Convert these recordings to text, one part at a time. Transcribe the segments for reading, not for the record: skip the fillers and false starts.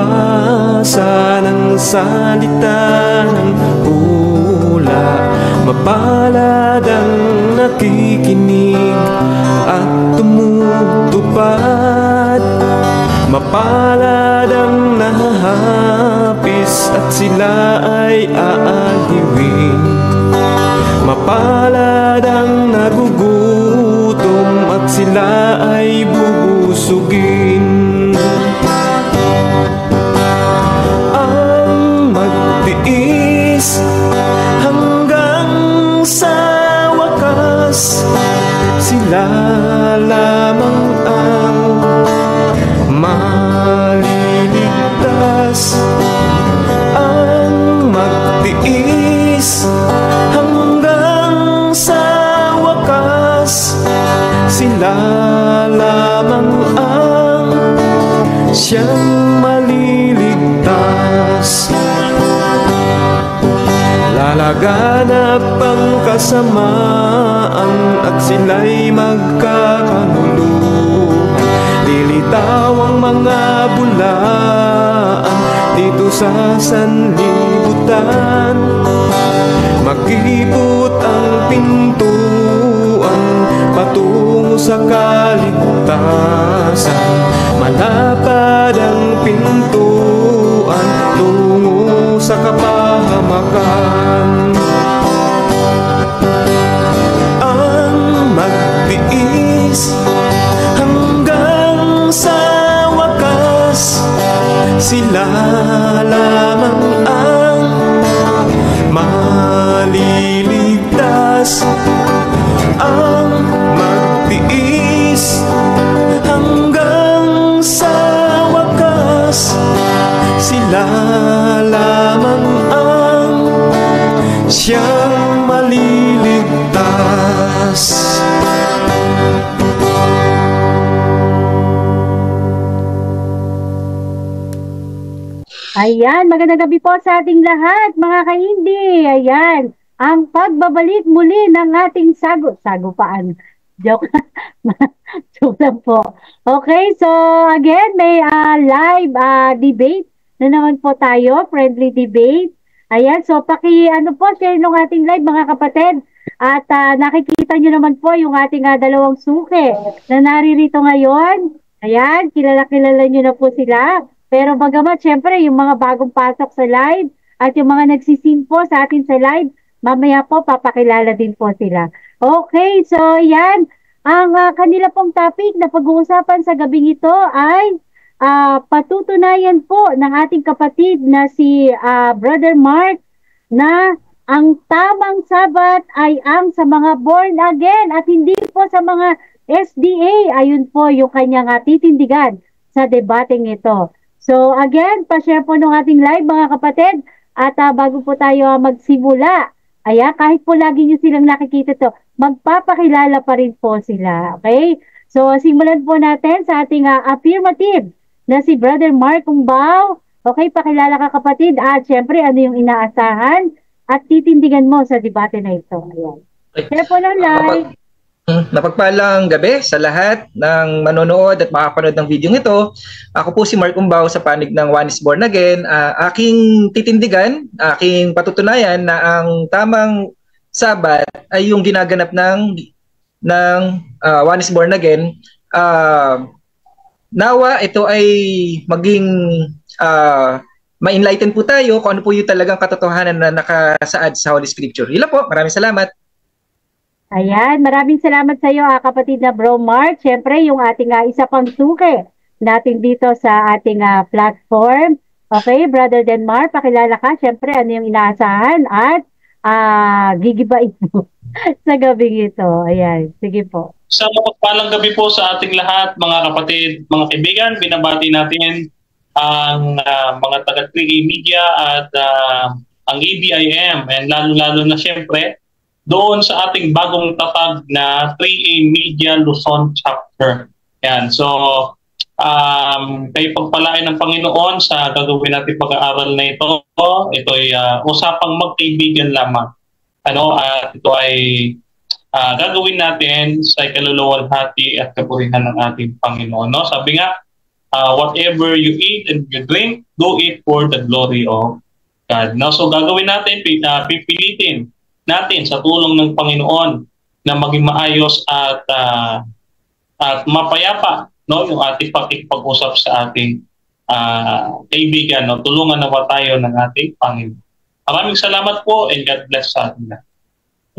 magbasa ng salita ng hula. Mapalad ang nakikinig at tumutupad. Mapalad ang nahahapis at sila ay aaliwin. Mapalad ang nagugutom at sila ay bubusugin. Ang magtiis hanggang sa wakas, sila lamang ang maliligtas. Ang magtiis hanggang sa wakas, sila lamang ang siyang maliligtas. Lalaganap ang kasamaan at sila'y magkakanuluhan. Lilitaw ang mga bulaan dito sa sanlibutan. Makipot ang pintuan patungo sa kaligtasan. Malapad ang pintuan tungo sa kapahamakan. Ang magtiis hanggang sa wakas, sila lamang ang maliligtas. Ang magtiis hanggang sa wakas, sila lamang ang siyang maliligtas. Ayan, magandang gabi po sa ating lahat, mga ka-Hindi. Ayan, ang pagbabalik muli ng ating sagupaan. Joke, joke lang po. Okay, so again, may live debate na naman po tayo, friendly debate. Ayan, so share nung ating live, mga kapatid. At nakikita nyo naman po yung ating dalawang suki na naririto ngayon. Ayan, kilala-kilala nyo na po sila. Pero bagamat, syempre, yung mga bagong pasok sa live at yung mga nagsisin po sa atin sa live, mamaya po, papakilala din po sila. Okay, so yan. Ang kanila pong topic na pag-uusapan sa gabing ito ay patutunayan po ng ating kapatid na si Brother Mark na ang tamang sabat ay ang sa mga born again at hindi po sa mga SDA. Ayun po yung kanyang titindigan sa debating ito. So again, pa-share po ng ating live, mga kapatid. At bago po tayo magsimula, kahit po lagi nyo silang nakikita to, magpapakilala pa rin po sila. Okay? So simulan po natin sa ating affirmative na si Brother Mark Umbao. Okay, pakilala ka, kapatid. At syempre, ano yung inaasahan at titindigan mo sa debate na ito. Ayan. Share po ng live. Napagpalang gabi sa lahat ng manonood at makapanood ng video ito. Ako po si Mark Umbao sa panig ng One is Born Again. Aking titindigan, aking patutunayan na ang tamang sabat ay yung ginaganap ng One is Born Again. Nawa ito ay maging ma-enlighten po tayo kung ano po yung talagang katotohanan na nakasaad sa Holy Scripture. Hila po, maraming salamat. Ayan, maraming salamat sa iyo, kapatid na Bro Mark. Siyempre, yung ating isa pang suki natin dito sa ating platform. Okay, Brother Denmar, pakilala ka. Siyempre, ano yung inaasahan at gigibain mo sa gabing ito. Ayan, sige po. Sa mapagpalang gabi po sa ating lahat, mga kapatid, mga kaibigan, binabati natin ang mga taga-3A Media at ang ABIM, and lalo-lalo na siyempre doon sa ating bagong tatag na 3A Media Luzon Chapter. Yan. So, kayo pagpalain ng Panginoon sa gagawin natin pag-aaral na ito. Ito ay usapang magkaibigan lamang. At ito ay gagawin natin sa ikaluluwalhati at kapurihan ng ating Panginoon. No? Sabi nga, whatever you eat and you drink, do it for the glory of God. No? So gagawin natin, pipilitin natin sa tulong ng Panginoon na maging maayos at mapayapa, no, yung ating pakikipag-usap sa ating kaibigan. No? Tulungan nawa tayo ng ating Panginoon. Maraming salamat po and God bless sa atin.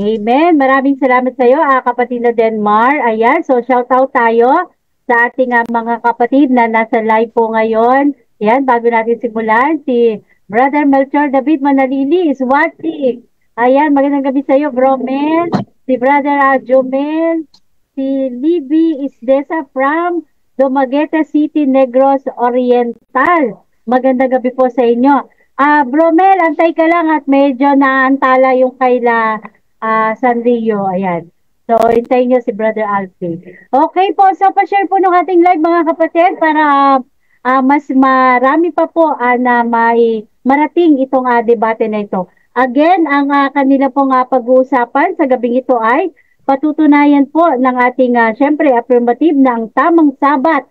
Amen. Maraming salamat sa iyo, kapatid na Denmar. Ayan, so shout out tayo sa ating mga kapatid na nasa live po ngayon. Ayan, bago natin simulan, si Brother Melchor David Manalili is watching. Ayan, magandang gabi sa iyo, Bro Mel. Si Brother Jomel, si Libby Isdesa from Dumaguete City, Negros Oriental. Magandang gabi po sa inyo. Bro Mel, antay ka lang at medyo naantala yung kaila Sanrio. Ayan. So, hintayin nyo si Brother Alfie. Okay po, so pa-share po ng ating live mga kapatid para mas marami pa po na may marating itong debate na ito. Again, ang kanila pong pag-uusapan sa gabing ito ay patutunayan po ng ating syempre affirmative na ang tamang sabat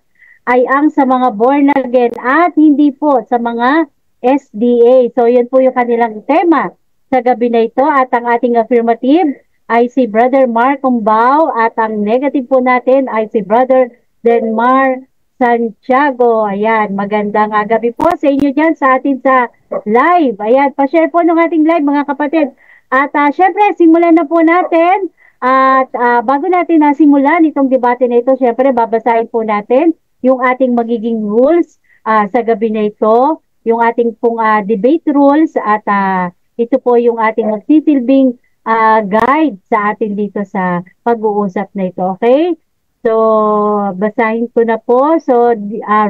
ay ang sa mga born again at hindi po sa mga SDA. So, yun po yung kanilang tema sa gabi na ito at ang ating affirmative ay si Brother Mark Umbao at ang negative po natin ay si Brother Denmar Santiago. Ayan, magandang gabi po sa inyo dyan sa atin sa live. Ayan, pa-share po ng ating live mga kapatid. At syempre, simulan na po natin. At bago natin simulan itong debate na ito, syempre, babasahin po natin yung ating magiging rules sa gabi na ito. Yung ating pong debate rules at ito po yung ating magsisilbing guide sa atin dito sa pag-uusap na ito. Okay? So, basahin ko na po. So,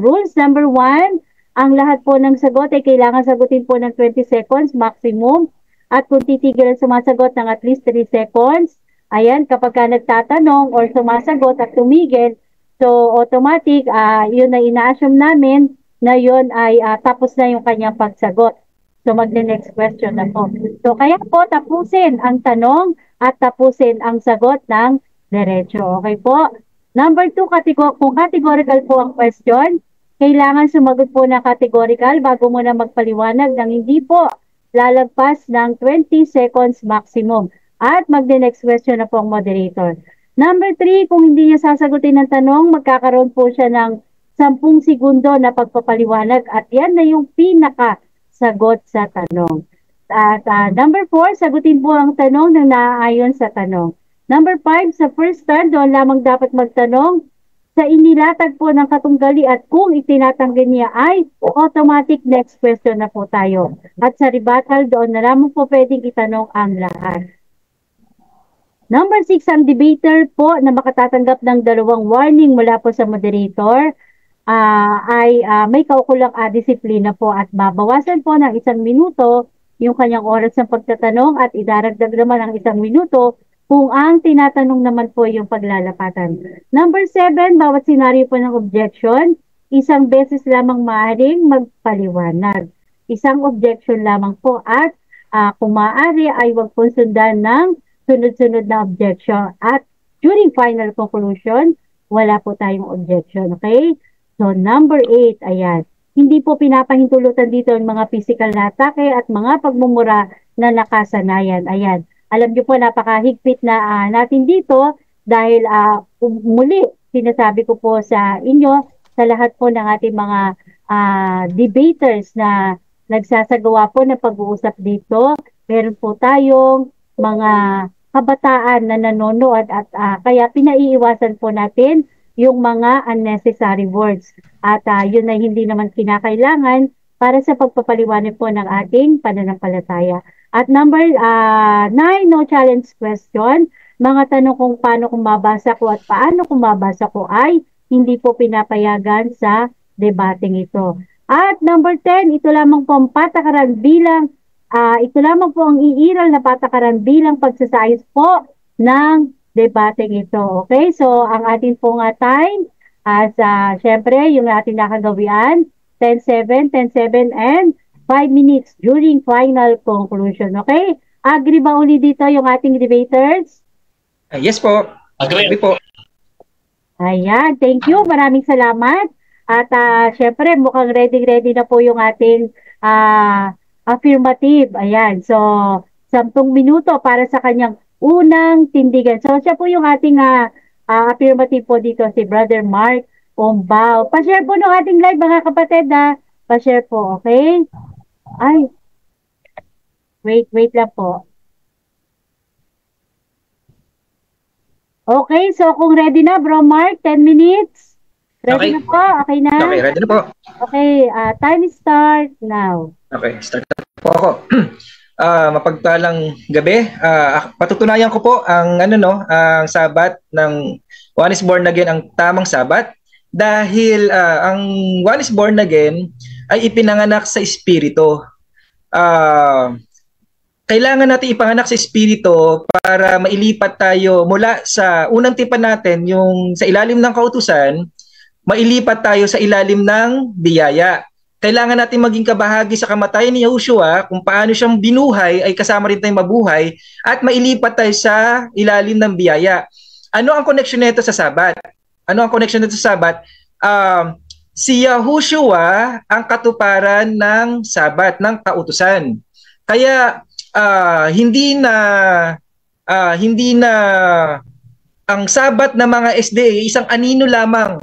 rules number 1, ang lahat po ng sagot ay kailangan sagutin po ng 20 seconds maximum. At kung titigil ang sumasagot ng at least 3 seconds, ayan, kapag ka nagtatanong or sumasagot at tumigil, so automatic, yun na ina-assume namin na yun ay tapos na yung kanyang pagsagot. So, mag-next question na po. So, kaya po, tapusin ang tanong at tapusin ang sagot ng diretso. Okay po? Number 2, kung categorical po ang question, kailangan sumagot po na categorical bago mo na magpaliwanag ng hindi po lalagpas ng 20 seconds maximum. At mag-next question na po ang moderator. Number 3, kung hindi niya sasagutin ng tanong, magkakaroon po siya ng 10 segundo na pagpapaliwanag at yan na yung pinaka-sagot sa tanong. At number 4, sagutin po ang tanong na naaayon sa tanong. Number 5, sa first turn, doon lamang dapat magtanong sa inilatag po ng katunggali at kung itinatanggi niya ay automatic next question na po tayo. At sa rebuttal, doon na lamang po pwedeng itanong ang lahat. Number 6, ang debater po na makatatanggap ng 2 warning mula po sa moderator ay may kaukulang disiplina po at babawasan po ng 1 minuto yung kanyang oras ng pagtatanong at idaragdag naman ang 1 minuto kung ang tinatanong naman po yung paglalapatan. Number 7, bawat senaryo po ng objection, 1 beses lamang maaaring magpaliwanag. 1 objection lamang po at kung maaari ay wag po sundan ng sunod-sunod na objection. At during final conclusion, wala po tayong objection. Okay? So, number 8, ayan. Hindi po pinapahintulutan dito ang mga physical na atake at mga pagmumura na nakasanayan. Ayan. Alam niyo po, napakahigpit na natin dito dahil muli, sinasabi ko po sa inyo, sa lahat po ng ating mga debaters na nagsasagawa po ng pag-uusap dito, meron po tayong mga kabataan na nanonood at kaya pinaiiwasan po natin yung mga unnecessary words. At yun ay hindi naman kinakailangan para sa pagpapaliwanag po ng ating pananampalataya. At number 9, no challenge question. Mga tanong kung paano kung mabasa ko at paano kung mabasa ko ay hindi po pinapayagan sa debating ito. At number 10, ito lamang po ang patakaran bilang, ito lamang po ang iiral na patakaran bilang pagsasayos po ng debating ito. Okay, so ang ating pong time, syempre yung ating nakagawian, 10-7, 10-7, and 5 minutes during final conclusion. Okay? Agree ba uli dito yung ating debaters? Yes po. Agree po. Ayan, thank you. Maraming salamat. At syempre, mukhang ready na po yung ating affirmative. Ayan. So, 10 minuto para sa kanyang unang tindigan. So, siya po yung ating affirmative po dito, si Brother Mark Ombao. Pa-share po ng ating live, mga kapatid, pa-share po, okay? Ay, wait lang po. Okay, so kung ready na, Bro Mark, 10 minutes. Ready Okay. na po? Okay na? Okay, ready na po. Okay, time start now. Okay, start na po ako. Mapagpalang gabi. Patutunayan ko po ang ang sabat ng One is Born Again, ang tamang sabat, dahil ang One is Born Again ay ipinanganak sa espiritu. Kailangan natin ipanganak sa espiritu para mailipat tayo mula sa unang tipan natin, yung sa ilalim ng kautusan, mailipat tayo sa ilalim ng biyaya. Kailangan natin maging kabahagi sa kamatayan ni Yahushua, kung paano siyang binuhay ay kasama rin tayong mabuhay, at mailipat tayo sa ilalim ng biyaya. Ano ang connection nito sa sabat? Si Yahushua ang katuparan ng sabat, ng kautusan. Kaya hindi na ang sabat ng mga SDA isang anino lamang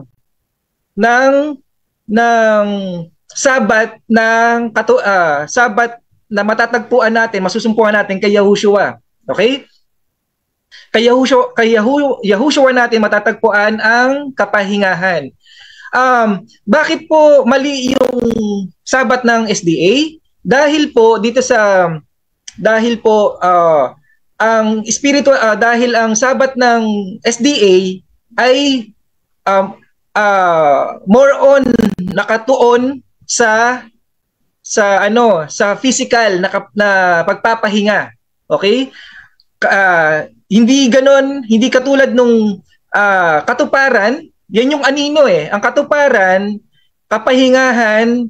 ng sabat na matatagpuan natin, masusumpungan natin kay Yahushua. Okay? Kay Yahushua natin matatagpuan ang kapahingahan. Bakit po mali yung sabat ng SDA? Dahil ang sabat ng SDA ay more on nakatuon sa physical na pagpapahinga. Okay? Hindi katulad nung katuparan. Yan yung anino eh. Ang katuparan, kapahingahan,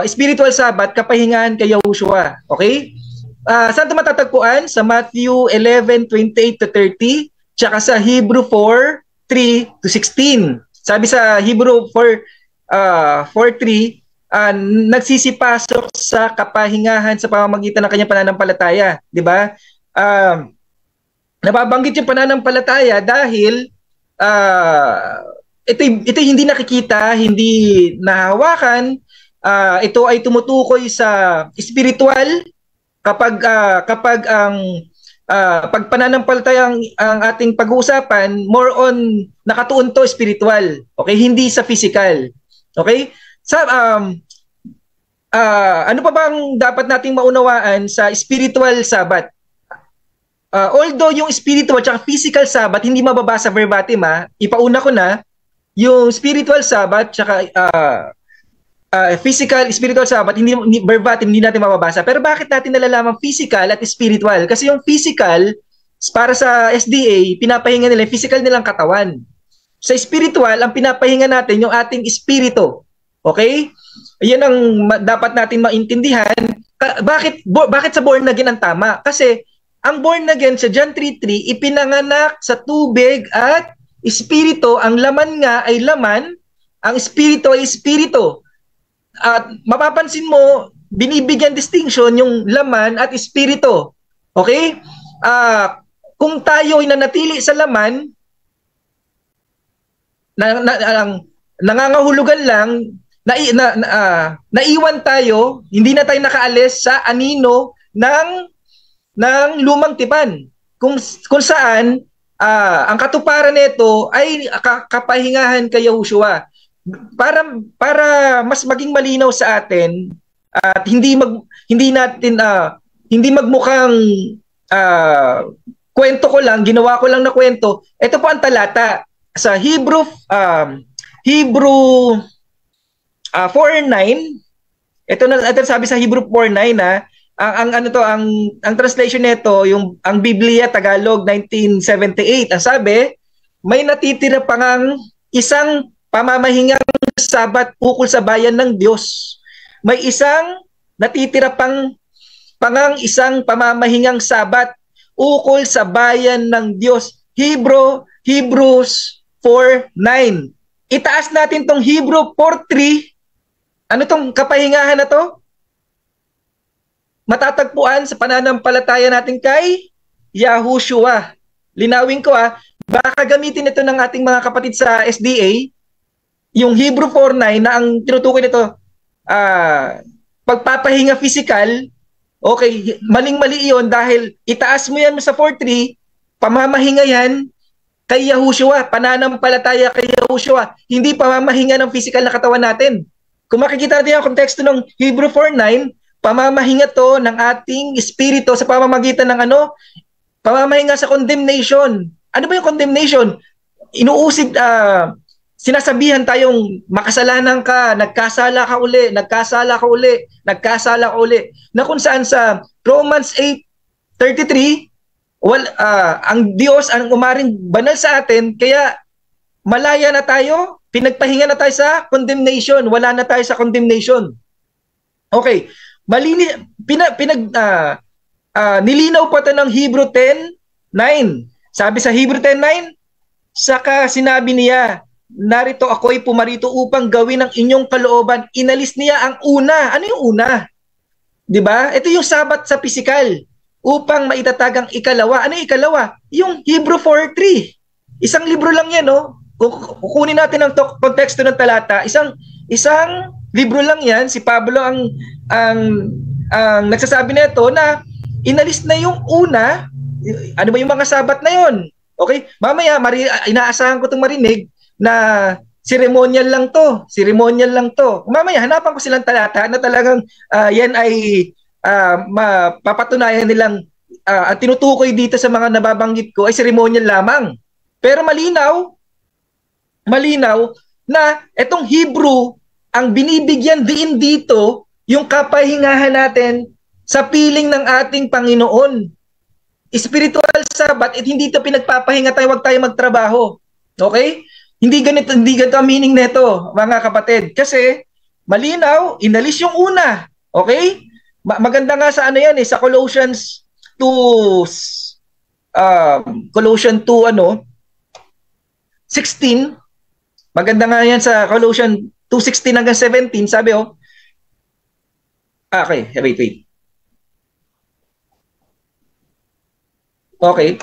spiritual sabat, kapahingahan kay Yahushua. Okay? Saan ito matatagpuan? Sa Matthew 11:28-30, tsaka sa Hebrew 4:3-16. Sabi sa Hebrew 4:3, nagsisipasok sa kapahingahan sa pamamagitan ng kanyang pananampalataya. Di ba? Nababanggit yung pananampalataya dahil ito hindi nakikita, hindi nahawakan. Ito ay tumutukoy sa spiritual. Kapag ang pagpananampalataya ang ating pag-uusapan, more on nakatuon to spiritual. Okay, hindi sa physical. Okay? Ano pa bang dapat nating maunawaan sa spiritual sabat? Although yung spiritual at physical sabat hindi mababasa verbatim, ipauna ko na yung spiritual sabat at spiritual sabat hindi verbatim, hindi natin mababasa. Pero bakit natin nalalaman physical at spiritual? Kasi yung physical para sa SDA, pinapahinga nila yung physical nilang katawan. Sa spiritual, ang pinapahinga natin yung ating espiritu. Okay? Yan ang dapat natin maintindihan. Bakit sa born again ang tama? Kasi ang born again sa John 3:3, ipinanganak sa tubig at espiritu. Ang laman nga ay laman, ang espiritu ay espiritu. At mapapansin mo, binibigyan distinction yung laman at espiritu. Okay? Kung tayo ay nanatili sa laman, nangangahulugan lang, naiwan tayo, hindi na tayo nakaalis sa anino ng lumang tipan. Kung saan, ang katuparan nito ay kapahingahan kay Yahushua. Para mas maging malinaw sa atin at hindi magmukhang kwento ko lang, ginawa ko lang na kwento. Ito po ang talata sa Hebrew 4:9. Ito sabi sa Hebrew 4:9 ang translation nito, ang Biblia Tagalog 1978. Ang sabi, may natitira pa ngang isang pamamahingang sabat ukol sa bayan ng Diyos. May isang natitira pangang isang pamamahingang sabat ukol sa bayan ng Diyos. Hebrews 4:9. itaas natin tong Hebrew 4:3. Ano tong kapahingahan na to? Matatagpuan sa pananampalataya natin kay Yahushua. Linawin ko baka gamitin ito ng ating mga kapatid sa SDA, yung Hebrew 4:9 na ang tinutukoy nito, pagpapahinga physical. Okay, maling-mali iyon dahil itaas mo yan sa 4:3, pamamahinga yan kay Yahushua, pananampalataya kay Yahushua, hindi pamamahinga ng physical na katawan natin. Kung makikita natin ang konteksto ng Hebrew 4:9, pamamahinga to ng ating espiritu sa pamamagitan ng pamamahinga sa condemnation. Ano ba yung condemnation? Inuusig, sinasabihan tayong makasalanan ka, nagkasala ka uli, nagkasala ka uli, nagkasala ka uli. Na kung saan sa Romans 8:33, ang Diyos ang umaring banal sa atin, kaya malaya na tayo, pinagpahinga na tayo sa condemnation, wala na tayo sa condemnation. Okay, nilinaw pa ito ng Hebrew 10:9. Sabi sa Hebrew 10:9, saka sinabi niya, narito ako'y pumarito upang gawin ang inyong kalooban. Inalis niya ang una. Ano yung una? 'Di ba? Ito yung sabat sa pisikal upang maitatag ang ikalawa. Ano yung ikalawa? Yung Hebrew 4:3. Isang libro lang 'yan, no? Kukunin natin ang konteksto ng talata. Isang libro lang 'yan. Si Pablo ang nagsasabi nito na inalis na yung una. Ano ba yung mga sabat na 'yon? Okay? Mamaya inaasahan ko itong marinig na ceremonial lang to. Ceremonial lang to. Mamaya hanapan ko silang talata na talagang yan ay mapapatunayan nilang ang tinutukoy dito sa mga nababanggit ko ay ceremonial lamang. Pero malinaw na itong Hebrew ang binibigyan din dito yung kapahingahan natin sa piling ng ating Panginoon. Spiritual Sabbath, hindi ito pinagpapahinga tayo, wag tayo magtrabaho. Okay? Hindi ganito ang meaning nito, mga kapatid. Kasi malinaw, inalis yung una. Okay? Maganda nga sa sa Colossians 2 16. Maganda nga yan sa Colossians 2:16 hanggang 17, sabi okay, wait. Okay.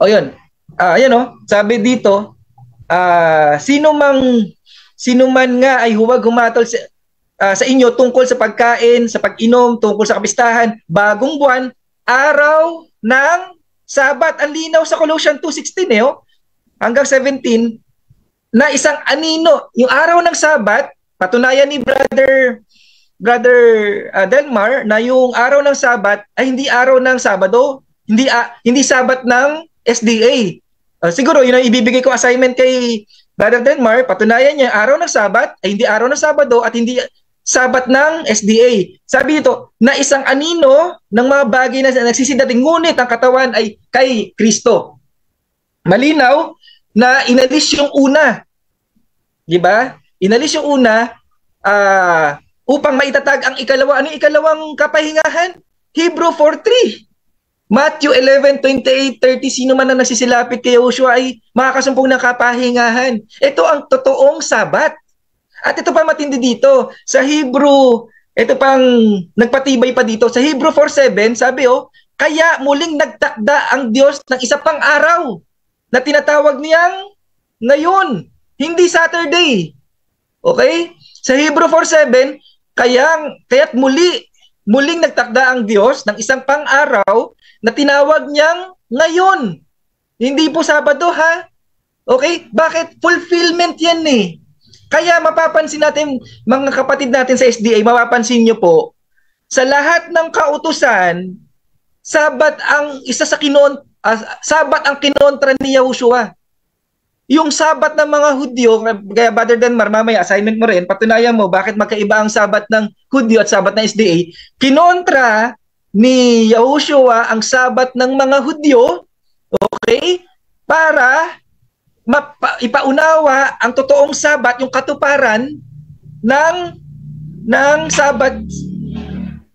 Yun. Ayan sabi dito, sino man nga ay huwag humatol sa inyo tungkol sa pagkain, sa pag-inom, tungkol sa kapistahan, bagong buwan, araw ng Sabat. Ang linaw sa Colossians 2:16 hanggang 17 na isang anino. Yung araw ng Sabat, patunayan ni Brother Delmar na yung araw ng Sabat ay hindi araw ng Sabado, hindi Sabat ng SDA. Siguro yun ang ibibigay ko assignment kay Brother Delmar, patunayan niya araw ng Sabat ay hindi araw ng Sabado at hindi Sabat ng SDA. Sabi dito na isang anino ng mga bagay na nagsisidating, ngunit ang katawan ay kay Kristo. Malinaw na inalis yung una. Di ba? Inalis yung una upang maitatag ang ikalawa. Ano yung ikalawang kapahingahan? Hebrew 4:3. Matthew 11:28-30, sino man na nagsisilapit kay Yahushua ay makakasumpong ng kapahingahan. Ito ang totoong Sabat. At ito pa matindi dito. Sa Hebrew, ito pang nagpatibay pa dito. Sa Hebrew 4:7, sabi kaya muling nagtakda ang Diyos ng isa pang araw na tinatawag niyang ngayon, hindi Saturday. Okay? Sa Hebrew 4:7, kaya't muling nagtakda ang Diyos ng isang pang araw na tinawag niyang ngayon. Hindi po Sabado, ha? Okay? Bakit? Fulfillment yan Kaya mapapansin natin, mga kapatid natin sa SDA, mapapansin nyo po, sa lahat ng kautusan, Sabat ang Sabat ang kinontra ni Yahushua. Yung Sabat ng mga Hudyo, kaya Brother Denmar, mamaya assignment mo rin, patunayan mo bakit magkaiba ang Sabat ng Hudyo at Sabat ng SDA. Kinontra ni Yahushua ang Sabat ng mga Hudyo, okay? Para ipaunawa ang totoong Sabat, yung katuparan ng Sabat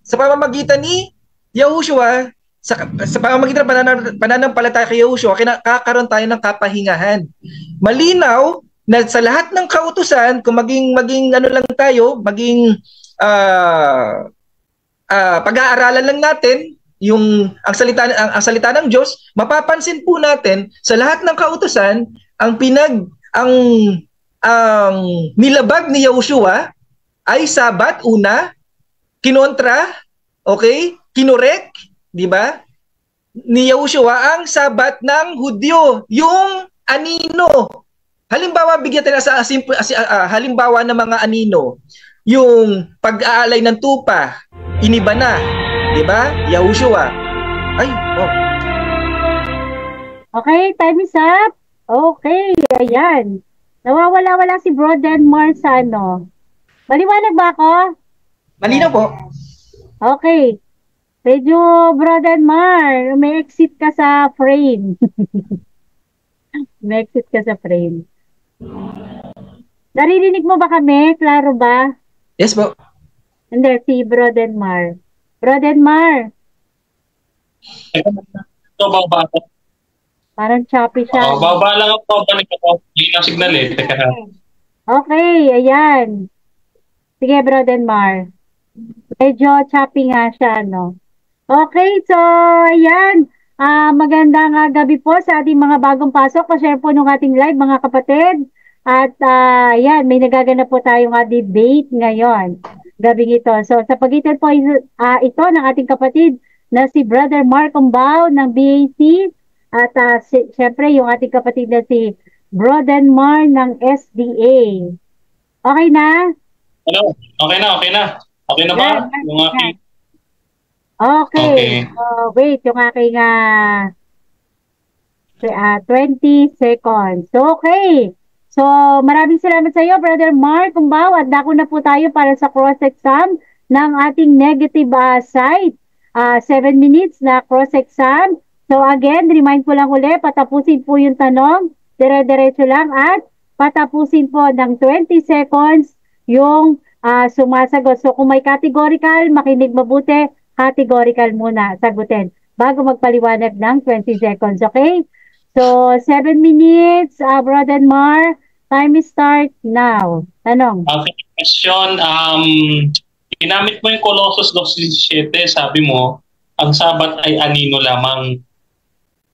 sa pamamagitan ni Yahushua, sa pamamagitan ng pananampalataya kay Yahushua, kakaroon tayo ng kapahingahan. Malinaw na sa lahat ng kautusan, kung maging ano lang tayo, maging pag-aaralan lang natin yung ang salita ng Diyos, mapapansin po natin sa lahat ng kautusan ang nilabag ni Yahushua ay Sabat una, kinontra, okay? Kinorek, di ba? Ni Yahushua ang Sabat ng Hudyo, yung anino. Halimbawa, bigyan tayo sa halimbawa ng mga anino, yung pag-aalay ng tupa, iniba na, di ba? Yahushua. Ay, oh. Okay, time is up. Okay, ayan. Nawawala-wala si Bro Denmar sa ano. Maliwanag ba ako? Malinaw po. Okay. Medyo, Bro Denmar, may exit ka sa frame. May exit ka sa frame. Naririnig mo ba kami? Klaro ba? Yes po. Hindi, si Bro Denmar. Bro Denmar, Ito, baba ako. parang choppy siya. Baba lang ako. Balik ako. Hindi na signal eh. Teka. Okay, ayan. Sige, Bro Denmar. Medyo choppy nga siya, no? Okay, so, ayan. Magandang gabi po sa ating mga bagong pasok. Pa-share po nung ating live, mga kapatid. At, ayan, may nagaganap po tayong debate ngayon. Gabing ito. So, sa pagitan po ito ng ating kapatid na si Brother Mark Umbao ng BAC. At, syempre, yung ating kapatid na si Bro Denmar ng SDA. Okay na? Hello? Okay na. Okay na ba? Yung aking... Okay. Wait, yung aking 20 seconds. Okay. So, maraming salamat sa iyo, Brother Mark Umbao. At dako na po tayo para sa cross-exam ng ating negative side. 7 minutes na cross-exam. So, again, remind ko lang ulit, patapusin po yung tanong. Dire-diretso lang at patapusin po ng 20 seconds yung sumasagot. So, kung may categorical, makinig mabuti, categorical muna sagutin bago magpaliwanag ng 20 seconds. Okay? So, 7 minutes, Brother Mar. Time start now. Tanong. Okay, question. Ginamit mo yung Colossus 2:17, sabi mo, ang Sabat ay anino lamang.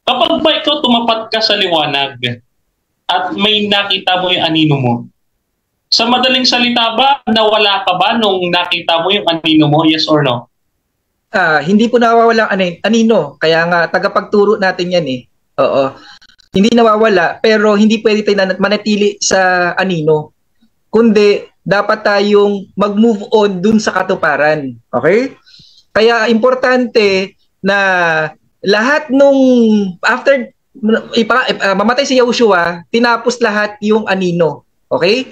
Kapag ba ikaw tumapat ka sa liwanag at may nakita mo yung anino mo, sa madaling salita ba, nawala ka ba nung nakita mo yung anino mo? Yes or no? Hindi po nawawala ang anino. Kaya nga, tagapagturo natin yan eh. Oo. Hindi nawawala, pero hindi pwede tayo manatili sa anino. Kundi, dapat tayong mag-move on dun sa katuparan. Okay? Kaya, importante na lahat nung after mamatay si Yahushua, tinapos lahat yung anino. Okay?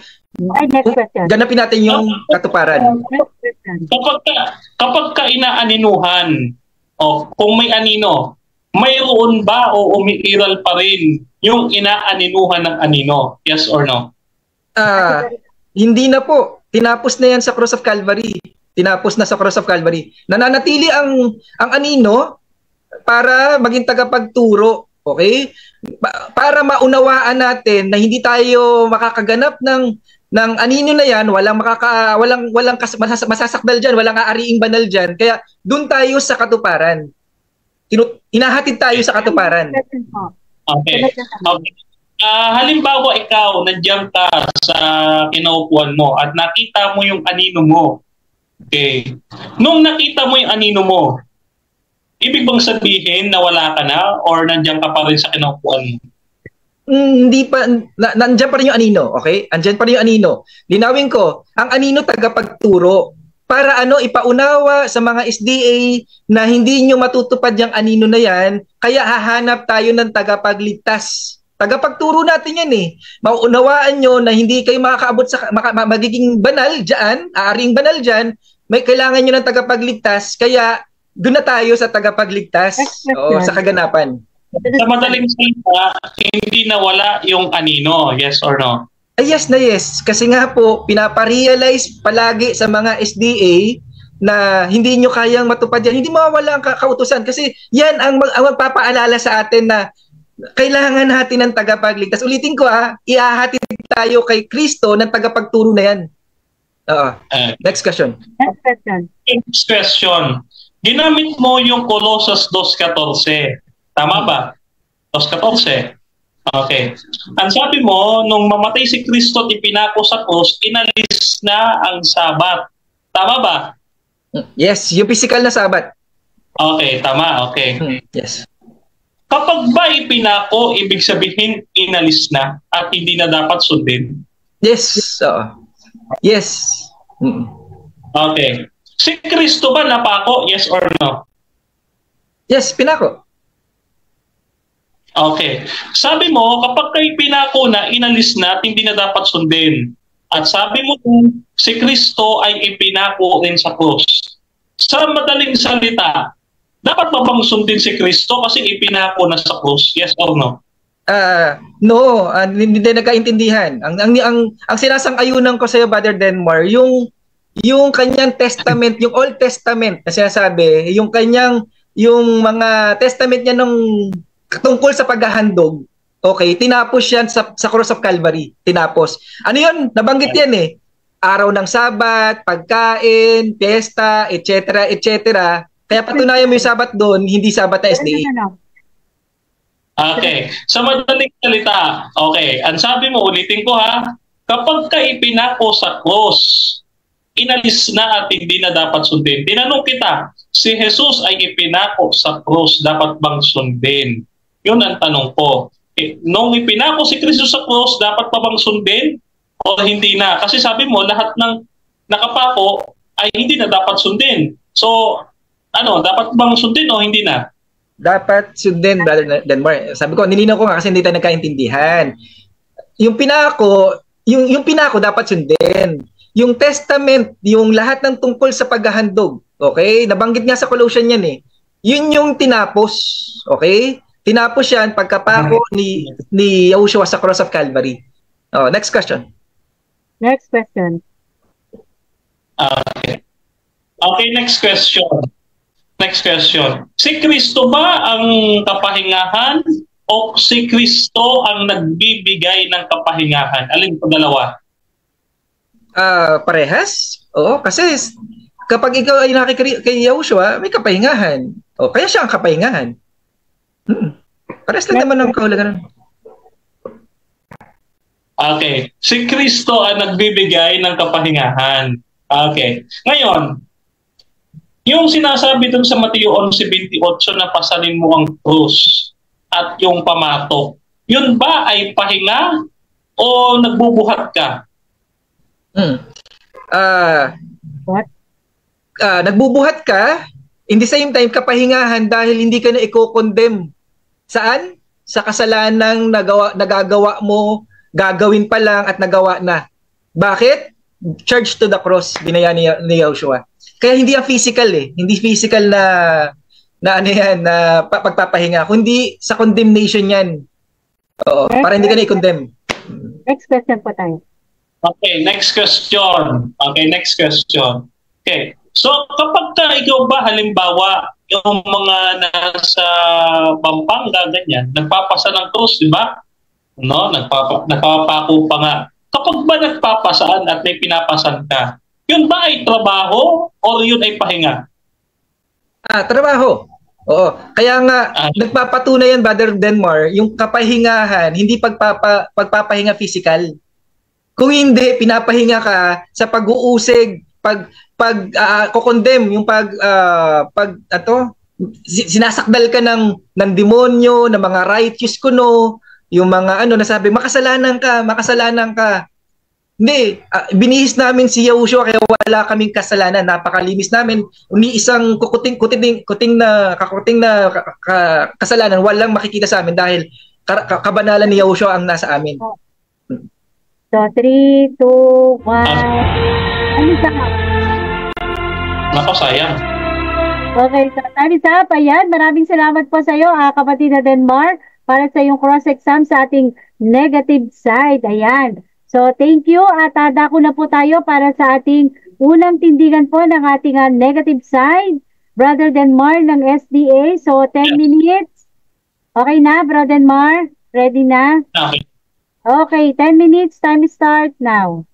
Ay, next question. Ganapin natin yung katuparan. Kapag ka inaaninuhan, kung may anino, mayroon ba o umiiral pa rin yung inaaninuhan ng anino? Yes or no? Hindi na po. Tinapos na yan sa Cross of Calvary. Tinapos na sa Cross of Calvary. Nananatili ang anino para maging tagapagturo, okay? Para maunawaan natin na hindi tayo makakaganap ng anino na yan, walang masasakdal diyan, walang aariing banal diyan. Kaya doon tayo sa katuparan. Hinahatid tayo sa katuparan. Okay. Halimbawa ikaw, nandiyan ka sa kinaupuan mo at nakita mo yung anino mo. Okay. Nung nakita mo yung anino mo, ibig bang sabihin na wala ka na or nandiyan ka pa rin sa kinaupuan mo? Hindi pa, nandiyan pa rin yung anino, okay? Andiyan pa rin yung anino. Linawin ko, ang anino tagapagturo para ipaunawa sa mga SDA na hindi nyo matutupad yung anino na yan, kaya hahanap tayo ng tagapagligtas. Tagapagturo natin yan eh. Maunawaan nyo na hindi kayo makakaabot sa magiging banal dyan, aaring banal dyan, may kailangan nyo ng tagapagligtas, kaya doon na tayo sa tagapagligtas o sa kaganapan. Sa madaling salita, hindi nawala yung anino, yes or no? Yes na yes. Kasi nga po, pinaparealize palagi sa mga SDA na hindi nyo kayang matupad yan. Hindi mawawala ang kautusan. Kasi yan ang magpapaalala sa atin na kailangan natin ng tagapagligtas. Ulitin ko ihahatid tayo kay Kristo ng tagapagturo na yan. Next question. Next question. Next question. Ginamit mo yung Colossus 2.14. Tama ba? 2.14. Okay. Ang sabi mo, nung mamatay si Kristo at ipinako sa krus, inalis na ang Sabat. Tama ba? Yes, yung physical na Sabat. Okay, tama. Okay. Yes. Kapag ba ipinako, ibig sabihin inalis na at hindi na dapat sundin? Yes. Yes. Okay. Si Kristo ba napako? Yes or no? Yes, pinako. Okay. Sabi mo, kapag kay pinako na, inalis na at hindi na dapat sundin. At sabi mo, si Kristo ay ipinako rin sa krus. Sa madaling salita, dapat ba bang sundin si Kristo kasi ipinako na sa krus? Yes or no? No, hindi nagkaintindihan. Ang sinasang-ayunan ko sa iyo, Brother Denmar, yung kanyang testament, yung Old Testament na sinasabi, yung mga testament niya nung tungkol sa paghahandog, okay, tinapos yan sa Cross of Calvary. Tinapos. Ano yun? Nabanggit yan eh. Araw ng Sabat, pagkain, piyesta, etc., etc. Kaya patunayan mo yung Sabat doon, hindi Sabat na SDA. Okay. Sa madaling salita, okay, ang sabi mo, ulitin ko kapag ka ipinako sa cross, inalis na at hindi na dapat sundin. Tinanong kita, si Jesus ay ipinako sa cross, dapat bang sundin? Yun ang tanong ko. Nung ipinako si Kristo sa cross, dapat pa bang sundin o hindi na? Kasi sabi mo, lahat ng nakapako ay hindi na dapat sundin. So, dapat bang sundin o hindi na? Dapat sundin, Brother Denmar. Sabi ko, nilinaw ko nga kasi hindi tayo nagkaintindihan. Yung pinako dapat sundin. Yung testament, yung lahat ng tungkol sa paghahandog, okay? Nabanggit nga sa Colossian yan eh. Yun yung tinapos, okay? Tinapos yan pagkapako ni Yahushua sa Cross of Calvary. Next question. Next question. Okay, next question. Next question. Si Kristo ba ang kapahingahan o si Kristo ang nagbibigay ng kapahingahan? Alin po dalawa? Parehas. Oo, kasi kapag ikaw ay nakikinig kay Yahushua, may kapahingahan. Kaya siya ang kapahingahan. Parehas lang naman ang kahulugan. Okay. Si Kristo ang nagbibigay ng kapahingahan. Okay. Ngayon, yung sinasabi dun sa Mateo 11:28 na pasalin mo ang krus at yung pamatok, yun ba ay pahinga o nagbubuhat ka? Nagbubuhat ka, in the same time kapahingahan dahil hindi ka na i-condemn. Saan? Sa kasalanang nagagawa mo, gagawin pa lang at nagawa na. Bakit? Charged to the cross, binaya ni Yahushua. Kaya hindi ang physical hindi physical na pagpapahinga, kundi sa condemnation yan. Para hindi ka na i-condemn. Next question po tayo. Okay, next question. Okay. So, kapag ikaw ba, halimbawa, yung mga nasa Pampanga, ganyan, nagpapasa ng krus, di ba? Nagpapako pa nga. Kapag ba nagpapasaan at may pinapasan ka, yun ba ay trabaho o yun ay pahinga? Trabaho. Oo. Kaya nga, nagpapatunay yan, Brother Denmar, yung kapahingahan, hindi pagpapahinga physical. Kung hindi, pinapahinga ka sa pag-uusig, kokondem, yung sinasakdal ka ng demonyo, ng mga righteous kuno, yung mga nasabi, makasalanan ka. Hindi, binihis namin si Yahushua kaya wala kaming kasalanan, napakalinis namin. Ni isang kuting na kasalanan walang makikita sa amin dahil kabanalan ni Yahushua ang nasa amin. So 3, 2, 1. Ano sa? Nako, sayang. Okay, so time's up. Ayan, maraming salamat po sa iyo, kapatid na Denmar, para sa iyong cross-exam sa ating negative side. Ayan. So, thank you at dako na po tayo para sa ating unang tindigan po ng ating negative side. Brother Denmar ng SDA. So, 10 minutes. Okay na, Brother Mar? Ready na? Okay. Okay, 10 minutes, time start now.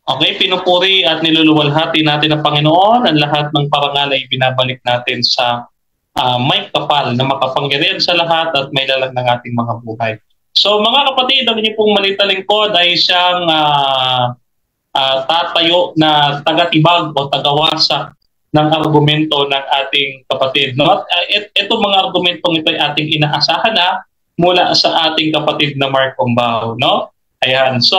Okay, pinupuri at niluluwalhati natin ng Panginoon ang lahat ng parangal ay binabalik natin sa may kapal na makapangyarihan sa lahat at may lalag ng ating mga buhay. So mga kapatid, ang inyong pong malita lingkod ay siyang tatayo na tagatibag o tagawasak ng argumento ng ating kapatid. No? Ito mga argumentong ito ay ating inaasahan na mula sa ating kapatid na Mark Cumbao. No? Ayan. So,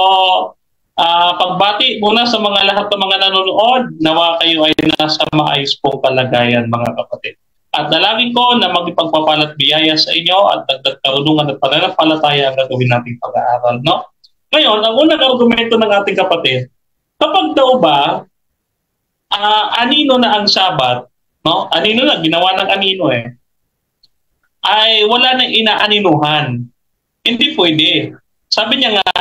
pagbati muna sa mga lahat ng mga nanonood, nawa kayo ay nasa maayos pong kalagayan mga kapatid. At dalangin ko na magipagpapalat biyaya sa inyo at dagdag karunungan at pananampalataya ang gagawin nating pag-aaral. No? Ngayon, ang unang argumento ng ating kapatid, kapag daw ba anino na ang Sabat, no? Anino na, ginawa ng anino ay wala nang inaaninuhan. Hindi pwede. Sabi niya nga,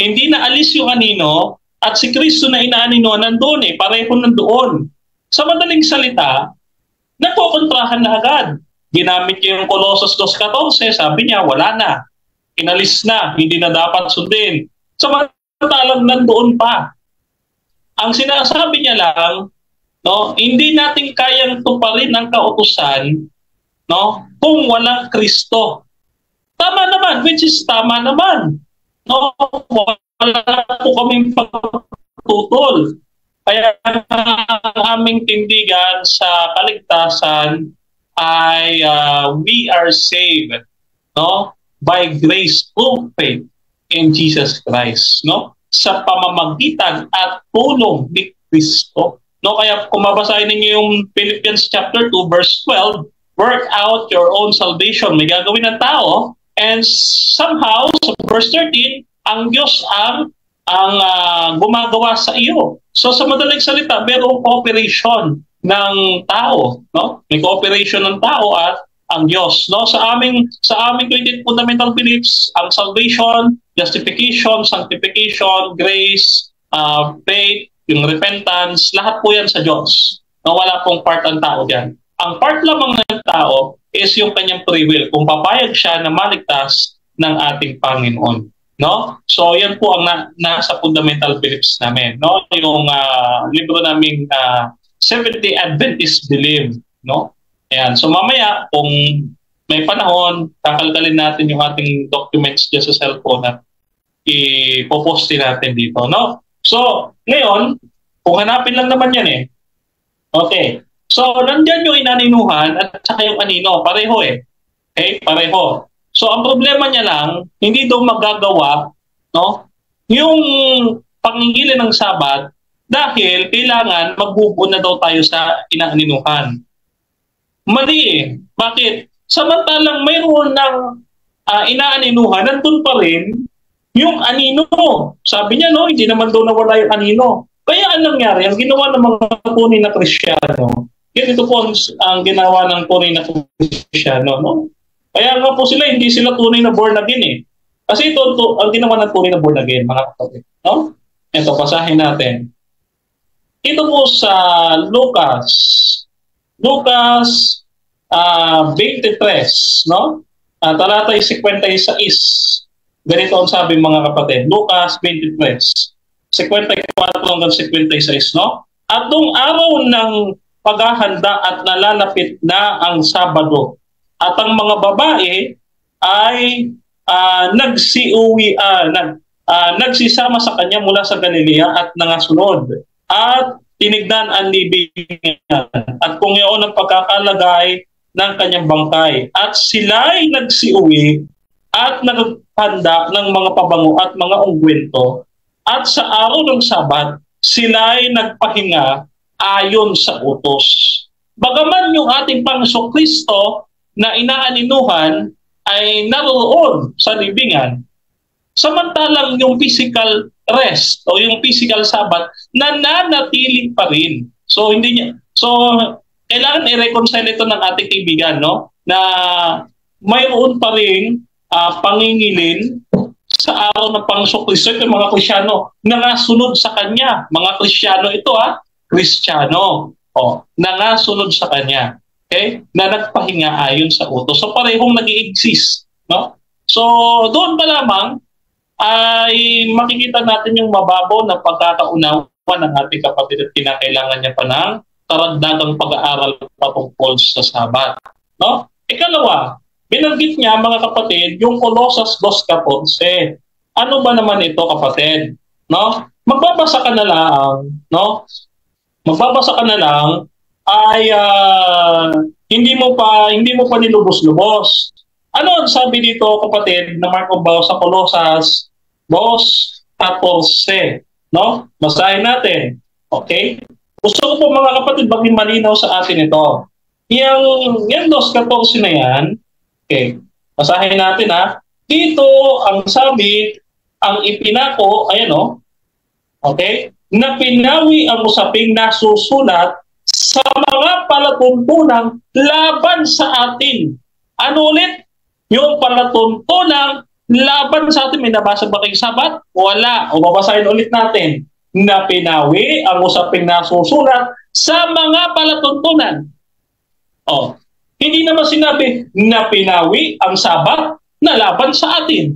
hindi na alis yung anino at si Kristo na inaaninuhan nandoon pareho nandoon. Sa madaling salita, nagkokontrahan na agad. Ginamit niya yung Colossus 2:14, sabi niya, wala na. Inalis na, hindi na dapat sundin. Samantalang nandoon pa. Ang sinasabi niya lang, no, hindi natin kayang tuparin ang kautusan, no, kung walang Kristo. Tama naman, which is tama naman. No, wala po kaming pagtutol. Kaya ang aming tindigan sa kaligtasan ay we are saved, no, by grace through faith in Jesus Christ, no, sa pamamagitan at tulong ni Kristo. No, kaya kung mabasahin ninyo yung Philippians chapter 2 verse 12, work out your own salvation. May gagawin ng tao, and somehow sa verse 13, ang Diyos ang gumagawa sa iyo. So sa madaling salita, mayroong cooperation ng tao, no? May cooperation ng tao at ang Diyos, no? Sa aming 28 fundamental beliefs, ang salvation, justification, sanctification, grace, faith, yung repentance, lahat po yan sa Diyos. No, wala pong part ang tao diyan. Ang part lamang ng tao is yung kanyang free will, kung papayag siya na maligtas ng ating Panginoon. No? So yan po ang nasa fundamental beliefs namin. No? Yung libro naming Seventh-day Adventist Belief. No? Ayan. So mamaya, kung may panahon, kakalkalin natin yung ating documents dyan sa cellphone at ipoposte natin dito. No? So, ngayon, kung hanapin lang naman yan Okay. So, nandyan yung inaninuhan at saka yung anino. Pareho Okay? Pareho. So, ang problema niya lang, hindi daw magagawa, no, yung pangingili ng Sabat dahil kailangan magbubuo na daw tayo sa inaaninuhan. Mali Bakit? Samantalang mayroon ng inaaninuhan, nandun pa rin yung anino. Sabi niya, no, hindi naman daw nawala yung anino. Kaya anong nangyari? Ang ginawa ng mga tunay na Kristiyano, ganito po ang ginawa ng tunay na Kristiyano, no? Kaya nga po sila, hindi sila tunay na born again Kasi ito ang ginawa ng tunay na born again, mga kapatid. No? Ito, basahin natin. Ito po sa Lucas 23, no? Talatay 56. Ganito ang sabi mga kapatid. Lucas 23, 54 hanggang 56, no? At noong araw ng paghahanda at nalalapit na ang Sabado, at ang mga babae ay nagsisama sa kanya mula sa Galilea at nangasunod. At tinignan ang libingan at kung iyon ang pagkakalagay ng kanyang bangkay. At sila'y nagsiuwi at naghanda ng mga pabango at mga ungwento. At sa araw ng Sabat, sila'y nagpahinga ayon sa utos. Bagaman yung ating Panginoong Kristo na inaaninuhan ay naroon sa libingan, samantalang yung physical rest o yung physical Sabat nananatili pa rin. So kailangan i-reconcile ito ng ating kaibigan, no? Na mayroon pa rin pangingilin sa araw ng Panginoong Kristo. Ito yung mga Kristiyano nangasunod sa Kanya. Mga Kristiyano ito Kristiyano. Nangasunod sa Kanya. Okay? Na nagpahinga ayon sa utos. So parehong nag-i-exist, no? So doon pa lamang ay makikita natin yung mababaw na pagkakaunawa ng ating kapatid at kinakailangan niya pa ng karagdagang pag-aaral patungkol sa Sabat. No? Ikalawa, binanggit niya mga kapatid yung Colossus 2:14. Ano ba naman ito kapatid? No? Magbabasa ka na lang, no? Magbabasa ka na lang ay hindi mo pa nilubos-lubos. Ano ang sabi dito kapatid na Mark Obao sa Colossus 2:14, no? Basahin natin. Okay? Gusto ko po mga kapatid maging malinaw sa atin ito. Yung 2:14 na yan, okay, basahin natin ha. Dito ang sabi, ang ipinako, ayan o, okay, na pinawi ang usaping nasusulat sa mga palatuntunang laban sa atin. Ano ulit? Yung palatuntunang laban sa atin. May nabasa ba kayong Sabat? Wala. O babasahin ulit natin. Na pinawi ang usaping nasusulat sa mga palatuntunan. O, hindi naman sinabi na pinawi ang Sabat na laban sa atin.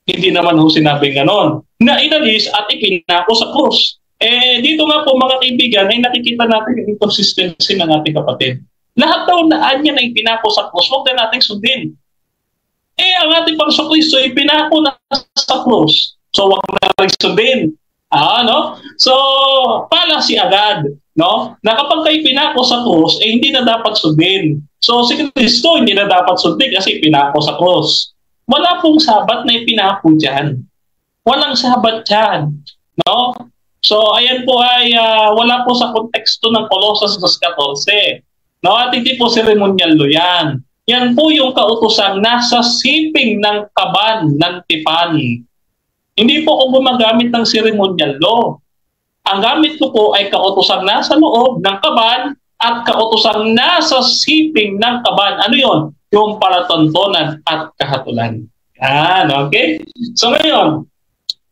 Hindi naman ho sinabing ganon. Na inalis at ipinako sa krus. Dito nga po mga kaibigan ay nakikita natin yung inconsistency ng ating kapatid. Lahat daw naan niya na ipinako sa krus, huwag na natin sundin. Ang ating Panginoon Kristo ay pinako na sa krus. So huwag na rin sundin. No? So, pala si agad, no? Na kapag kayo pinako sa krus, hindi na dapat sundin. So si Kristo hindi na dapat sundin kasi pinako sa krus. Wala pong Sabat na ipinako dyan. Walang Sabat dyan. No? So, ayan po ay wala po sa konteksto ng Colossus 2:14. No? At hindi po ceremonial law yan. Yan po yung kautosang nasa siping ng kaban ng tipan. Hindi po ako gumagamit ng ceremonial law. Ang gamit ko po ay kautosang nasa loob ng kaban at kautosang nasa siping ng kaban. Ano yon? Yung palatuntunan at kahatulan. Okay? So ngayon,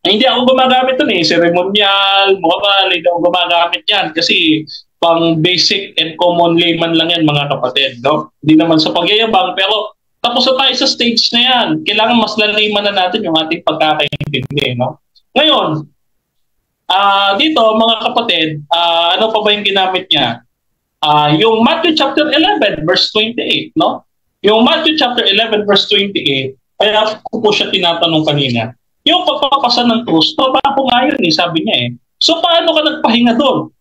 hindi ako gumagamit ito ceremonial, moral, hindi ako gumagamit yan kasi pang basic and common layman lang yan mga kapatid. No? Hindi naman sa pagyayabang, pero tapos na tayo sa stage na yan. Kailangan mas laliman na natin yung ating pagkakaintindi. No? Ngayon, dito mga kapatid, ano pa ba yung ginamit niya? Yung Matthew chapter 11 verse 28. No? Yung Matthew chapter 11 verse 28, kaya ko po siya tinatanong kanina. Yung pagpapasa ng krus, trabaho nga yun sabi niya So paano ka nagpahinga doon?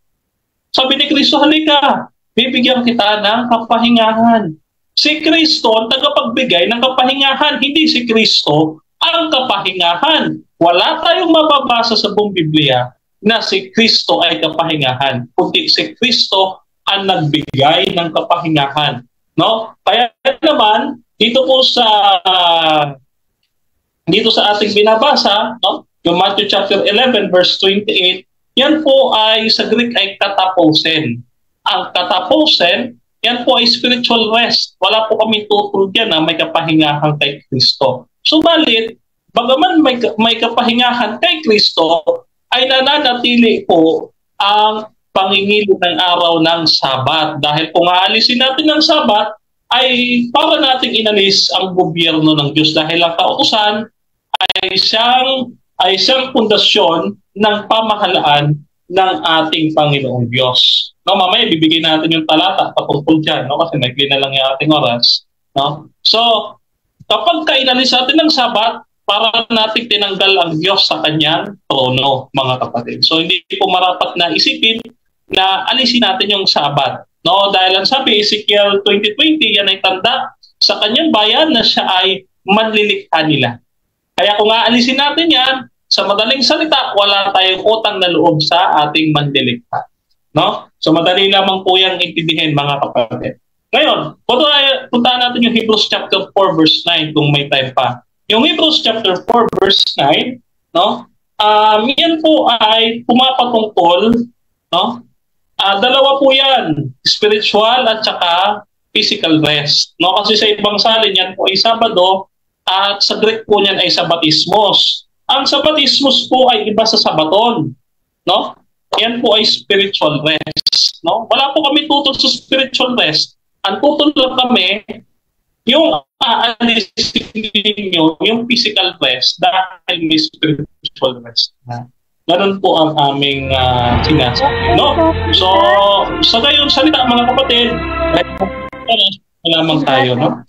Sabi ni Kristo, halika, bibigyan kita ng kapahingahan. Si Kristo ang tagapagbigay ng kapahingahan, hindi si Kristo ang kapahingahan. Wala tayong mababasa sa buong Biblia na si Kristo ay kapahingahan, kundi si Kristo ang nagbigay ng kapahingahan. No? Kaya naman, dito sa ating binabasa, no? Yung Matthew chapter 11 verse 28, yan po ay sa Greek ay kataposen. Ang kataposen, yan po ay spiritual rest. Wala po kami tutol dyan na may kapahingahan kay Kristo. Subalit, bagaman may kapahingahan kay Kristo, ay nananatili po ang pangingilid ng araw ng Sabat. Dahil kung aalisin natin ng Sabat, ay para nating inalis ang gobyerno ng Diyos dahil ang kautusan ay siyang pundasyon ng pamahalaan ng ating Panginoong Diyos. No, mamaya bibigyan natin yung talata patungkol dyan, no? Kasi nagli na lang yung ating oras. No? So, kapag kainalis natin ng Sabat, para natin tinanggal ang Diyos sa kanyang trono, mga kapatid. So, hindi po marapat na isipin na alisin natin yung Sabat. No? Dahil ang sabi, Ezekiel 20:20, yan ay tanda sa kanyang bayan na siya ay manlilikha nila. Kaya kung aalisin natin yan, sa madaling salita, wala tayong utang na loob sa ating manlilikha. No? So madali lamang po yung intindihin mga kapatid. Ngayon, punta natin yung Hebrews chapter 4 verse 9 kung may time pa. Yung Hebrews chapter 4 verse 9, no? Yan po ay pumapatungkol, no? Dalawa po yan, spiritual at saka physical rest. No? Kasi sa ibang salin yan po ay Sabado at sa Greek po niyan ay Sabatismos. Ang Sabatismos po ay iba sa Sabaton. No? Yan po ay spiritual rest. No? Wala po kami tutol sa spiritual rest. ang tutol lang kami, yung aalisin ninyo, yung physical rest dahil may spiritual rest. Ganun po ang aming sinasabi. No? So, sa gayong salita, mga kapatid, lamang tayo. No?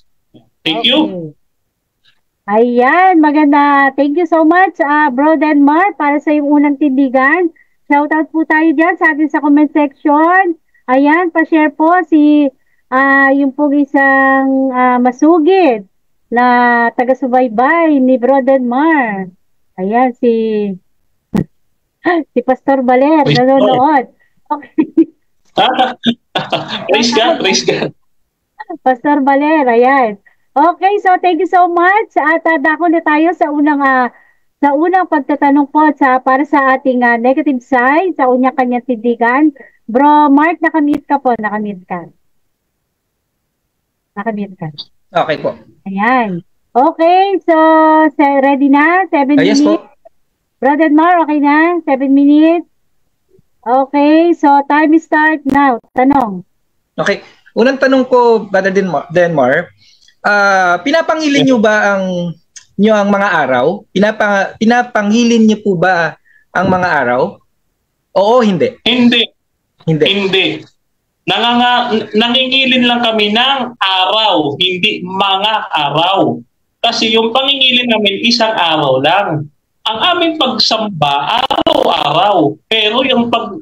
Thank you. Ayan, maganda. Thank you so much, Bro Denmar, para sa yung unang tindigan. Shoutout po tayo dyan sa atin sa comment section. Ayan, pa-share po si yung pong isang masugid na taga-subaybay ni Bro Denmar. Ayan, si Pastor Baler, nanonood. Okay. Praise God, praise God. Pastor Baler, ayan. Okay, so thank you so much. At dako na tayo sa unang pagtatanong po para sa ating negative side, sa kanyang tindigan. Bro Mark, nakamute ka po, nakamute ka. Nakamute ka. Okay po. Ayan. Okay, so ready na? 7 minutes? Yes po. Brother Mar, okay na? 7 minutes? Okay, so time start now. Tanong. Okay. Unang tanong ko, Brother Denmar, pinapangilin nyo ba ang mga araw? Pinapangilin nyo po ba ang mga araw? Oo, hindi? Hindi. Hindi. Hindi. Nangingilin lang kami ng araw, hindi mga araw. Kasi yung pangingilin namin isang araw lang. Ang aming pagsamba, araw-araw. Pero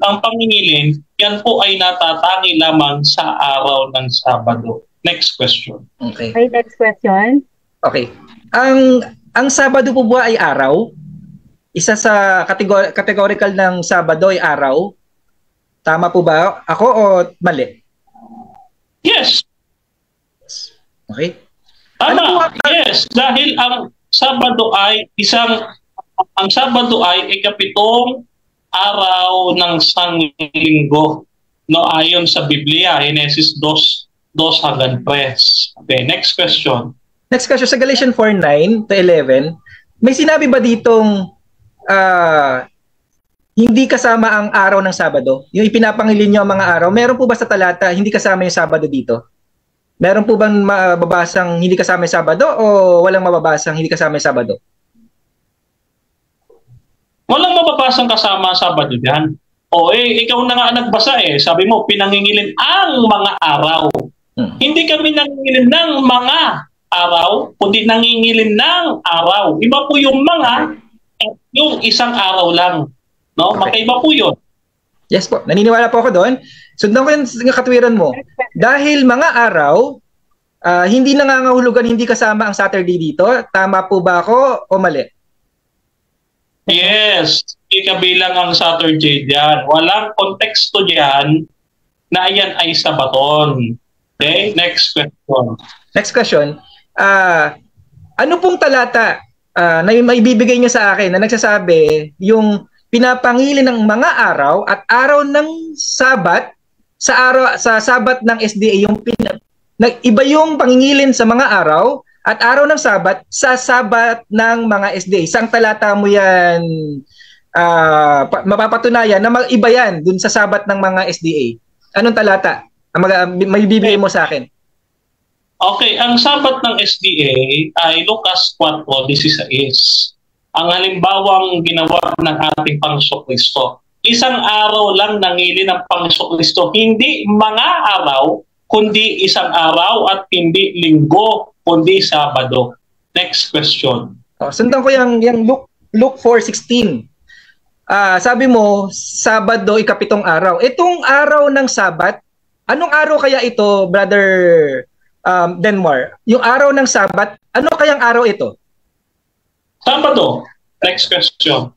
ang pangingilin, yan po ay natatangi lamang sa araw ng Sabado. Next question. Okay. Okay, next question. Okay. Ang Sabado po ba ay araw? Isa sa categorical ng Sabado ay araw? Tama po ba ako o mali? Yes. Okay. Tama. Yes. Dahil ang Sabado ay ikapitong araw ng sanglinggo. No, ayon sa Biblia, Genesis 2:2-3. Okay, next question. Next question, sa Galatians 4:9-11, may sinabi ba ditong hindi kasama ang araw ng Sabado? Yung ipinapangilin nyo ang mga araw, meron po ba sa talata hindi kasama yung Sabado dito? Meron po bang mababasang hindi kasama yung Sabado o walang mababasang hindi kasama yung Sabado? Walang mababasang kasama ang Sabado dyan. O ikaw na nga nagbasa Sabi mo, pinangingilin ang mga araw. Hindi kami nangingilin ng mga araw, kundi nangingilin ng araw. Iba po yung mga, yung isang araw lang. No? Okay. Magkaiba po yun. Yes po, naniniwala po ako doon. Sundan ko yung katwiran mo. Dahil mga araw, hindi nangangahulugan hindi kasama ang Saturday dito. Tama po ba ako o mali? Yes, ikabilang ang Saturday diyan. Walang konteksto diyan na yan ay Sabaton. Okay, next question. Next question. Ano pong talata na maibibigay niyo sa akin na nagsasabi yung pinapangilin ng mga araw at araw ng Sabat sa Sabat ng SDA yung iba yung pangingilin sa mga araw at araw ng Sabat sa Sabat ng mga SDA. Isang talata mo yan mapapatunayan na iba yan dun sa Sabat ng mga SDA. Anong talata may bibigay mo sa akin? Okay, ang Sabat ng SDA ay Lucas 4:16. Ang halimbawang ginawa ng ating Panginoon. Isang araw lang nangilin ng Panginoon. Hindi mga araw, kundi isang araw at hindi linggo, kundi Sabado. Next question. Sundan ko yung Luke 4:16. Sabi mo, Sabado, ikapitong araw. Itong araw ng Sabat, anong araw kaya ito, Brother Denmar? Yung araw ng Sabat, ano kayang araw ito? Sabado. Next question.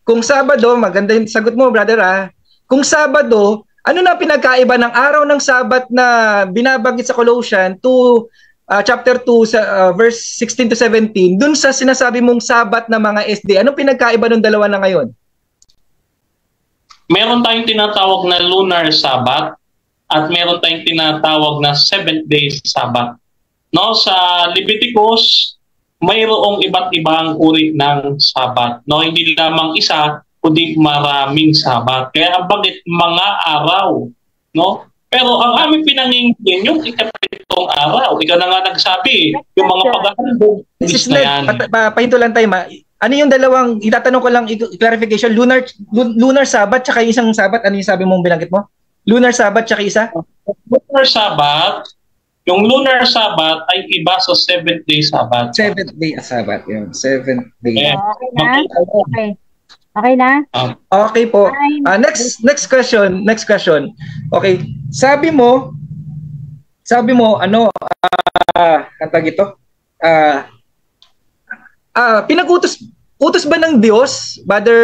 Kung Sabado, maganda yung sagot mo, brother Kung Sabado, ano na pinagkaiba ng araw ng Sabat na binabanggit sa Colossians chapter 2 verse 16-17 dun sa sinasabi mong Sabat na mga SD? Anong pinagkaiba ng dalawa na ngayon? Meron tayong tinatawag na lunar Sabbath at meron tayong tinatawag na 7-day Sabbath. No, sa Leviticus, mayroong iba't ibang uri ng Sabbath. No, hindi lamang isa, kundi maraming Sabbath. Kaya ang bagit mga araw, no? Pero ang aming pinangingin, yung ikapitong araw, ikaw na nga nagsabi, yung mga paghahandog, Mrs. na Ned, yan. pahinto lang tayo, ano yung dalawang, itatanong ko lang, clarification, lunar Sabbath, tsaka yung isang Sabbath, ano yung sabi mong binanggit mo? Lunar Sabbath, tsaka isa? Lunar Sabbath, yung lunar Sabbath ay iba sa 7th day Sabbath. 7th day Sabbath, yun. 7th day. Yeah. Okay na? Okay. Okay na? Okay po. Next question. Okay. Sabi mo, ano, ang tawag ito? Utos ba ng Diyos, Brother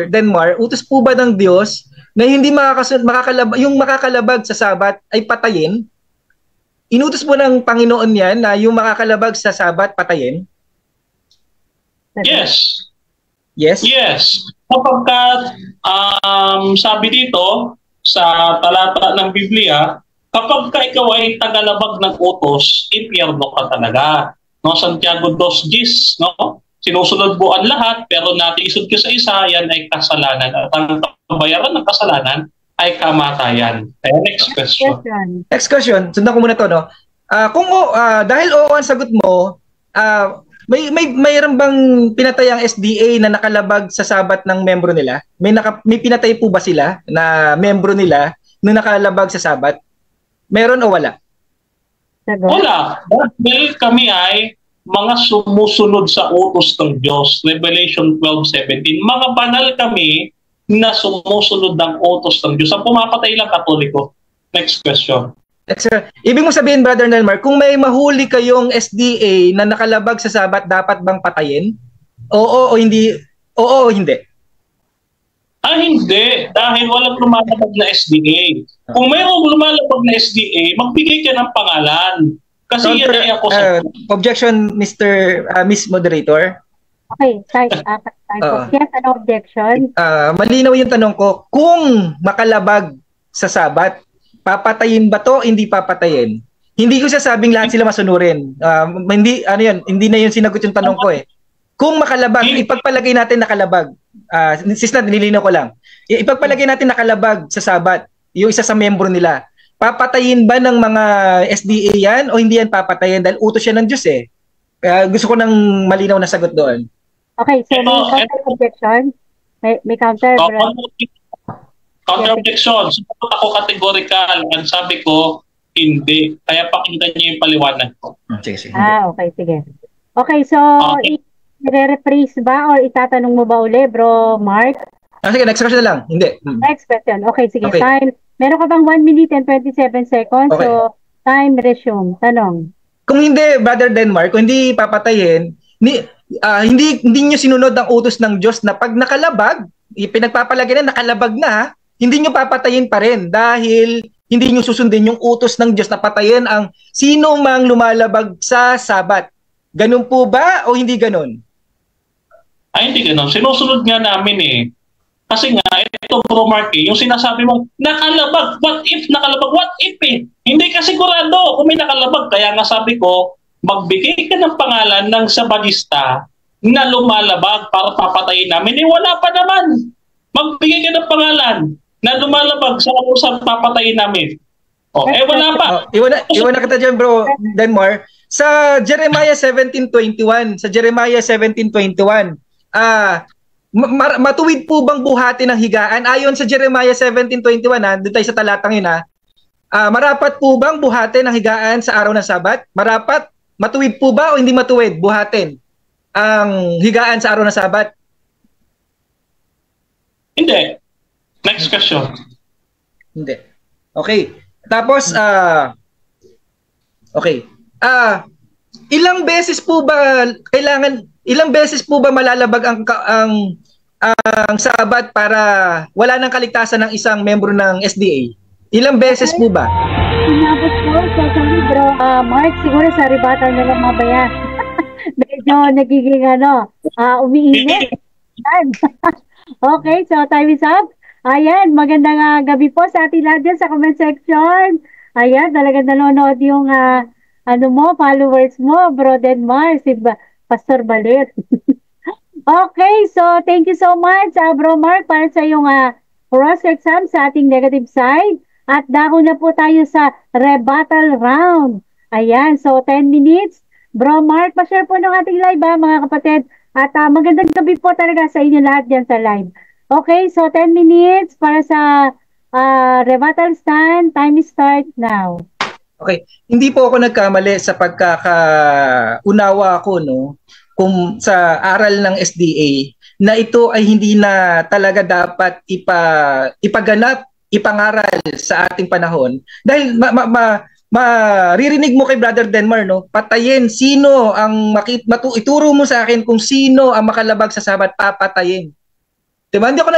Denmar, utos po ba ng Diyos na hindi makakalabag sa Sabat ay patayin? Inutos po ng Panginoon yan na yung makakalabag sa Sabat patayin? Yes. Yes? Yes. Kapag sabi dito sa talata ng Biblia, kapag ka ikaw ay tagalabag ng utos, impyerno ka talaga. No, Santiago 2:10, no? Sinusunod mo ang lahat pero natisod ka sa isa, yan ay kasalanan. At ang kabayaran ng kasalanan ay kamatayan. Kaya next question. Next question. Sundan ko muna to, no? Dahil oo ang sagot mo, mayroon bang pinatay ang SDA na nakalabag sa Sabat ng membro nila? May pinatay po ba sila na membro nila na nakalabag sa Sabat? Meron o wala? Wala. Dahil kami ay mga sumusunod sa utos ng Diyos. Revelation 12:17. Mga banal kami na sumusunod ng utos ng Diyos. Ang pumapatay lang Katoliko. Next question. Ibig mo sabihin, Brother Nelmar, kung may mahuli kayong SDA na nakalabag sa Sabat, dapat bang patayin? Oo o hindi? Oo o hindi? Hindi. Dahil walang lumalabag na SDA. Kung mayroong lumalabag na SDA, magbigay ka ng pangalan. Kasi yan ay ako sa... Objection, Miss Moderator. Okay, type yes, an objection. Malinaw yung tanong ko, kung makalabag sa Sabat, papatayin ba to? Hindi papatayin. Hindi ko sasabing lahat sila masunurin. Hindi na yun sinagot yung tanong ko eh. Kung makalabag, ipagpalagay natin nakalabag. Sis, nililinaw ko lang. Ipagpalagay natin nakalabag sa Sabat, yung isa sa membro nila. Papatayin ba ng mga SDA yan o hindi yan papatayin dahil utos yan ng Diyos eh. Kaya gusto ko ng malinaw na sagot doon. Okay, so may counter objection? May counter? Counter objection. Sumunod ako categorical. Ang sabi ko, hindi. Kaya pakinggan niyo yung paliwanag ko. Sige. Okay, sige. Okay, so i-rephrase ba or itatanong mo ba uli, bro Mark? Sige, next question na lang. Hindi. Next question. Okay, sige. Okay. Time. Meron ka bang 1 minute and 27 seconds? Okay. So, time resume. Tanong. Kung hindi, Brother Denmark, kung hindi papatayin, hindi nyo sinunod ang utos ng Diyos na pag nakalabag, pinagpapalagay na nakalabag na, hindi nyo papatayin pa rin dahil hindi nyo susundin yung utos ng Diyos na patayin ang sino mang lumalabag sa Sabat. Ganun po ba o hindi ganun? Ay, hindi ganun. Sinusunod nga namin eh. Kasi nga, ito Bro Marky, yung sinasabi mong nakalabag, what if nakalabag, what if eh? Hindi ka sigurado kung may nakalabag. Kaya nga sabi ko, magbigay ka ng pangalan ng sabalista na lumalabag para papatayin namin. Eh wala pa naman. Magbigay ka ng pangalan na lumalabag sa papatayin namin. Wala pa. Iwan na kita dyan, Bro Denmar. Sa Jeremiah 17:21, matuwid po bang buhati ng higaan? Ayon sa Jeremiah 17:21, doon tayo sa talatang yun marapat po bang buhati ng higaan sa araw ng Sabat? Marapat? Matuwid po ba o hindi matuwid buhatin ang higaan sa araw ng Sabat? Hindi. Next question. Hindi. Okay. Tapos, okay. Ilang beses po ba malalabag ang Sabat para wala nang kaligtasan ng isang membro ng SDA? Ilang beses po ba? Inabot po sa libro. Mark, siguro sa ribatan na lang mabaya. Medyo nagiging umiinit. Okay, so time is up. Ayan, magandang gabi po sa ating lahat dyan sa comment section. Ayan, talagang nanonood yung followers mo, Bro Denmar, si Pastor Balit. Okay, so thank you so much, Bro Mark, para sa yung cross exam sa ating negative side. At dako na po tayo sa rebuttal round. Ayan, so 10 minutes. Bro Mark, pa-share po ng ating live mga kapatid. At magandang gabi po talaga sa inyo lahat dyan sa live. Okay, so 10 minutes para sa rebuttal stand. Time start now. Okay, hindi po ako nagkamali sa pagkakaunawa ko kung sa aral ng SDA na ito ay hindi na talaga dapat ipaganap, ipangaral sa ating panahon dahil maririnig mo kay Brother Denmar patayin sino ang ituro mo sa akin kung sino ang makalabag sa Sabat, papatayin. Diba? Hindi ako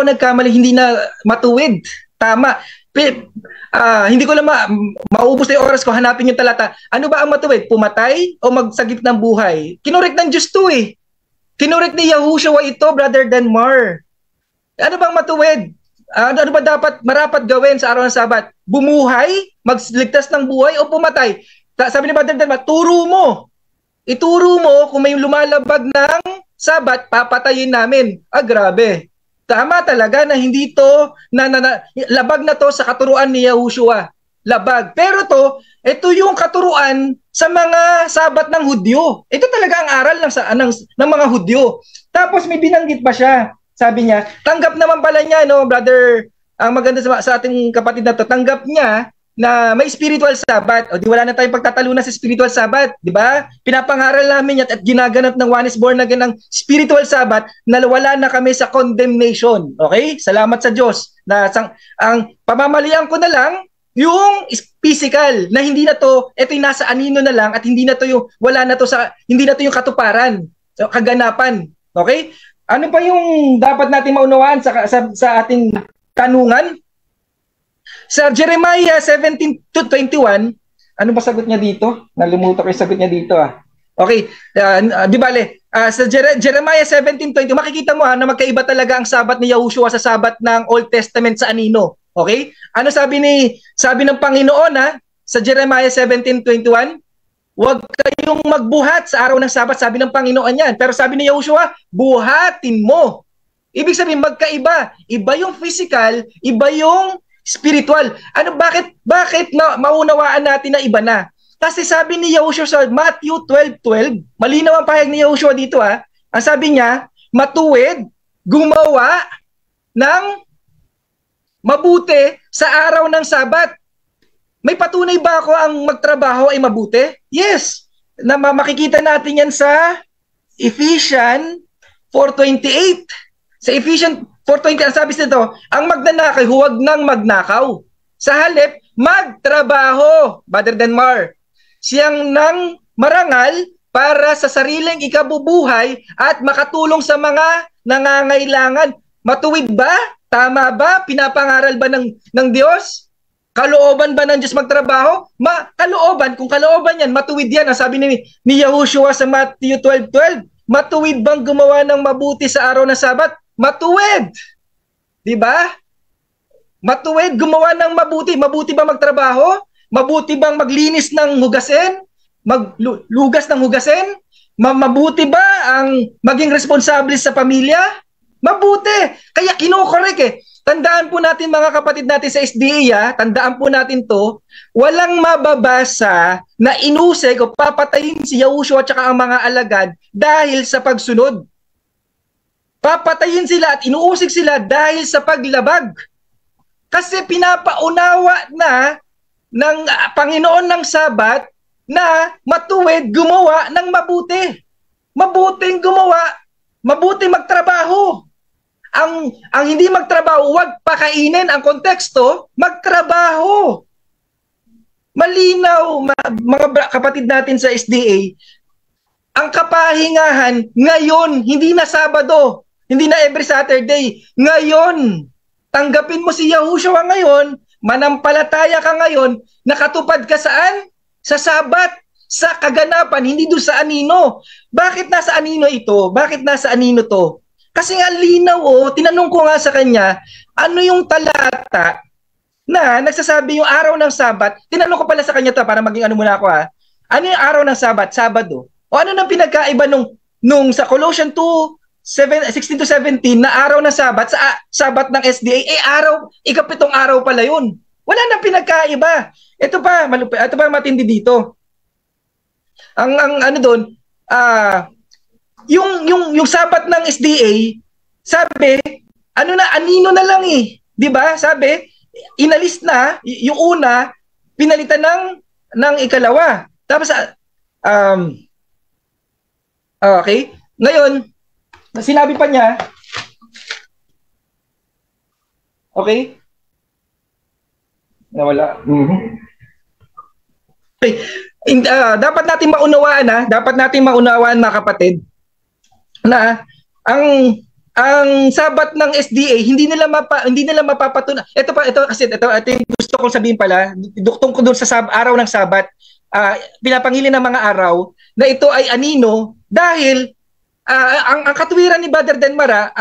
nagkamali hindi na matuwid. Tama. Hindi ko lang maubos na yung oras ko, hanapin yung talata. Ano ba ang matuwid? Pumatay o magsagip ng buhay? Kinurek ng Diyos to eh. Kinurek ni Yahushua ito, Brother Denmar. Ano bang matuwid? Ano ba dapat marapat gawin sa araw ng Sabat? Bumuhay? Magligtas ng buhay o pumatay? Sabi ni Brother Denmar, turo mo. Ituro mo kung may lumalabag ng Sabat, papatayin namin. Grabe. Tama talaga na hindi to labag na to sa katuruan ni Yahushua. Labag. Pero ito yung katuruan sa mga Sabat ng Hudyo. Ito talaga ang aral ng mga Hudyo. Tapos may binanggit pa siya. Sabi niya, tanggap naman pala niya, brother, ang maganda sa ating kapatid na to, tanggap niya na may spiritual Sabat. O di wala na tayong pagtatalunan sa spiritual Sabat, di ba? Pinapangaral namin yan at ginaganap ng One is Born Again ng spiritual Sabat na wala na kami sa condemnation. Okay? Salamat sa Diyos. Ang pamamalian ko na lang yung physical na hindi na to, ito yung nasa anino na lang at hindi na to yung hindi na to yung katuparan, so, kaganapan. Okay? Ano pa yung dapat natin maunawaan sa ating tanungan? Sa Jeremiah 17:21, ano ba sagot niya dito? Nalimutan ko yung sagot niya dito Okay, di bale, sa Jeremiah 17:20, makikita mo na magkaiba talaga ang Sabat ni Yahushua sa Sabat ng Old Testament sa anino. Okay? Ano sabi ng Panginoon sa Jeremiah 17:21? Huwag kayong magbuhat sa araw ng Sabat, sabi ng Panginoon yan. Pero sabi ni Yahushua, buhatin mo. Ibig sabihin magkaiba. Iba yung physical, iba yung spiritual. Bakit maunawaan natin na iba na? Kasi sabi ni Yahushua sa Matthew 12:12, malinaw ang pahayag ni Yahushua dito Ang sabi niya, matuwid, gumawa ng mabuti sa araw ng Sabat. May patunay ba ako ang magtrabaho ay mabuti? Yes. Makikita natin yan sa Ephesians 4:28. Sa Ephesians 4:20, ang sabi nito, ang magnanakaw, huwag nang magnakaw. Sa halip, magtrabaho, Brother Denmar. Siyang nang marangal para sa sariling ikabubuhay at makatulong sa mga nangangailangan. Matuwid ba? Tama ba? Pinapangaral ba ng Diyos? Kalooban ba ng Diyos magtrabaho? Kalooban. Kung kalooban yan, matuwid yan. Ang sabi ni Yahushua sa Matthew 12:12, matuwid bang gumawa ng mabuti sa araw ng Sabat? Matuwid. Di ba? Matuwid, gumawa ng mabuti. Mabuti ba magtrabaho? Mabuti bang maglinis ng hugasin? Maglugas ng hugasin? Mabuti ba ang maging responsable sa pamilya? Mabuti. Kaya kinokorek Tandaan po natin mga kapatid natin sa SDA, tandaan po natin to, walang mababasa na inusig o papatayin si Yahushua at saka ang mga alagad dahil sa pagsunod. Papatayin sila at inuusig sila dahil sa paglabag. Kasi pinapaunawa na ng Panginoon ng Sabat na matuwid gumawa ng mabuti. Mabuting gumawa, mabuting magtrabaho. Ang hindi magtrabaho, huwag pakainin. Ang konteksto, magtrabaho. Malinaw, mga kapatid natin sa SDA, ang kapahingahan ngayon, hindi na Sabado, hindi na every Saturday. Ngayon, tanggapin mo si Yahushua ngayon, manampalataya ka ngayon, nakatupad ka saan? Sa Sabat, sa kaganapan, hindi doon sa anino. Bakit nasa anino ito? Bakit nasa anino to? Kasi nga linaw tinanong ko nga sa kanya, ano yung talata na nagsasabi yung araw ng Sabat? Tinanong ko pala sa kanya para maging ano muna ako Ano yung araw ng Sabat? Sabado. O ano nang pinagkaiba nung sa Colossians 2, 16 to 17 na araw ng Sabat sa Sabat ng SDA, ikapitong araw pala yun. Wala nang pinagkaiba. Ito pa matindi dito. Ang ano doon, yung Sabat ng SDA, sabi, anino na lang eh. 'Di ba? Sabi, inalis na yung una, pinalitan ng ikalawa. Tapos okay. Ngayon, sinabi pa niya, okay? Nawala. Okay. Dapat natin maunawaan mga kapatid na ang Sabat ng SDA hindi nila mapapatunayan. Ito yung gusto kong sabihin pala, duktong ko doon sa araw ng Sabat, pinapangili ng mga araw na ito ay anino dahil ang katwiran ni Brother Denmar,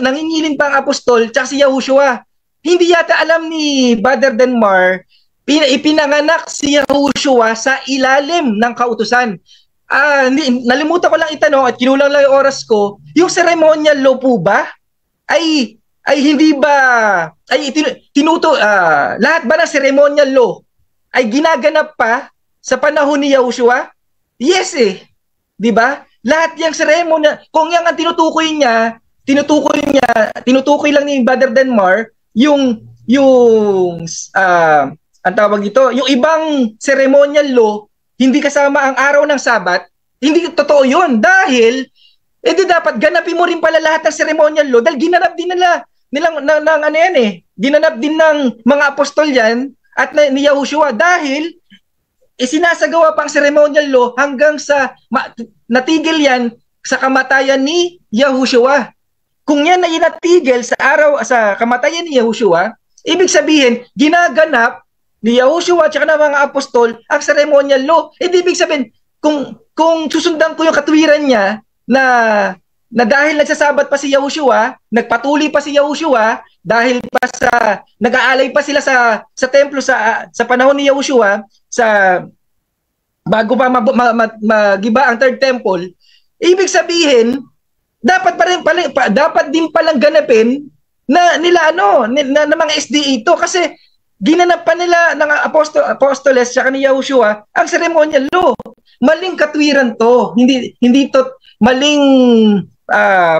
nangingilin pa ang apostol tsaka si Yahushua. Hindi yata alam ni Brother Denmar, ipinanganak si Yahushua sa ilalim ng kautusan. Nalimutan ko lang itanong at kinulang lang yung oras ko, yung ceremonial law po ba ay hindi ba lahat ba ng ceremonial law ay ginaganap pa sa panahon ni Yahushua? Yes eh. 'Di ba? Lahat yung ceremonial, kung yang ang tinutukoy lang ni Brother Denmar yung ang tawag dito, yung ibang ceremonial law hindi kasama ang araw ng Sabat, hindi totoo 'yun dahil di dapat ganapin mo rin pala lahat ng ceremonial law dahil ginanap din ginanap din ng mga apostol yan at ni Yahushua dahil isinasagawa pang ceremonial law hanggang sa natigil yan sa kamatayan ni Yahushua. Kung yan ay natigil sa kamatayan ni Yahushua, ibig sabihin ginaganap ni Yahushua at ng mga apostol ang ceremonial law. Ibig sabihin kung susundan ko yung katwiran niya na dahil nagsasabat pa si Yahushua, nagpatuloy pa si Yahushua dahil pa nag-aalay pa sila sa templo sa panahon ni Yahushua bago pa magiba ang third temple. Ibig sabihin dapat din palang ganapin na mga SDA ito kasi ginanap pa nila ng apostoles sa ni Yahushua ang ceremonial law. Maling katwiran to. Hindi to maling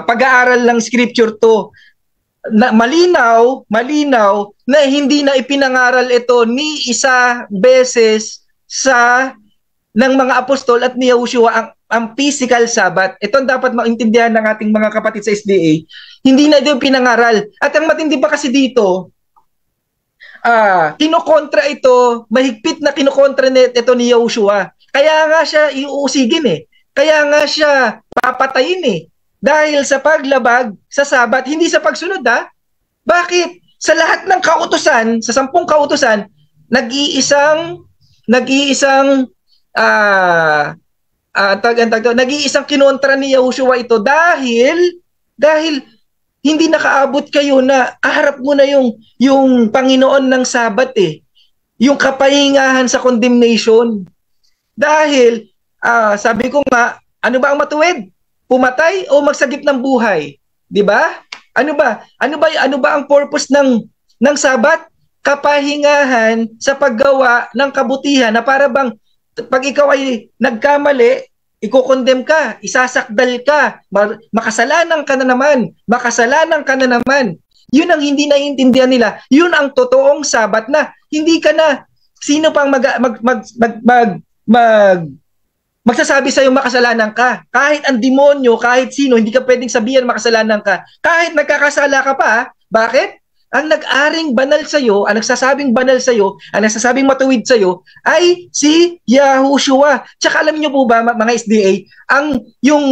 pag-aaral ng scripture to. Malinaw na hindi na ipinangaral ito ni isa beses ng mga apostol at ni Yahushua ang physical Sabat. Ito ang dapat maintindihan ng ating mga kapatid sa SDA. Hindi na ito pinangaral. At ang matindi pa kasi dito, kinokontra ito, mahigpit na kinokontra ito ni Yahushua. Kaya nga siya iuusigin eh. Kaya nga siya papatayin eh. Dahil sa paglabag sa Sabat, hindi sa pagsunod Bakit? Sa lahat ng kautusan, sa 10 kautusan, nag-iisang kinontra ni Yahushua ito dahil hindi nakaabot kayo na harap mo na yung Panginoon ng Sabat eh. Yung kapahingahan sa condemnation. Dahil sabi ko nga, ano ba ang matuwid? Pumatay o magsagip ng buhay? 'Di ba? Ano ba ang purpose ng Sabat? Kapahingahan sa paggawa ng kabutihan na para bang pag ikaw ay nagkamali, ikokondem ka, isasakdal ka, makasalanan ka na naman. Yun ang hindi naiintindihan nila. Yun ang totoong Sabat na hindi ka na sino pang magsasabi sa'yo makasalanan ka. Kahit ang demonyo, kahit sino, hindi ka pwedeng sabihan makasalanan ka. Kahit nagkakasala ka pa, bakit? Ang nag-aring banal sa'yo, ang nagsasabing banal sa'yo, ang nagsasabing matuwid sa'yo, ay si Yahushua. Tsaka alam niyo po ba, mga SDA, yung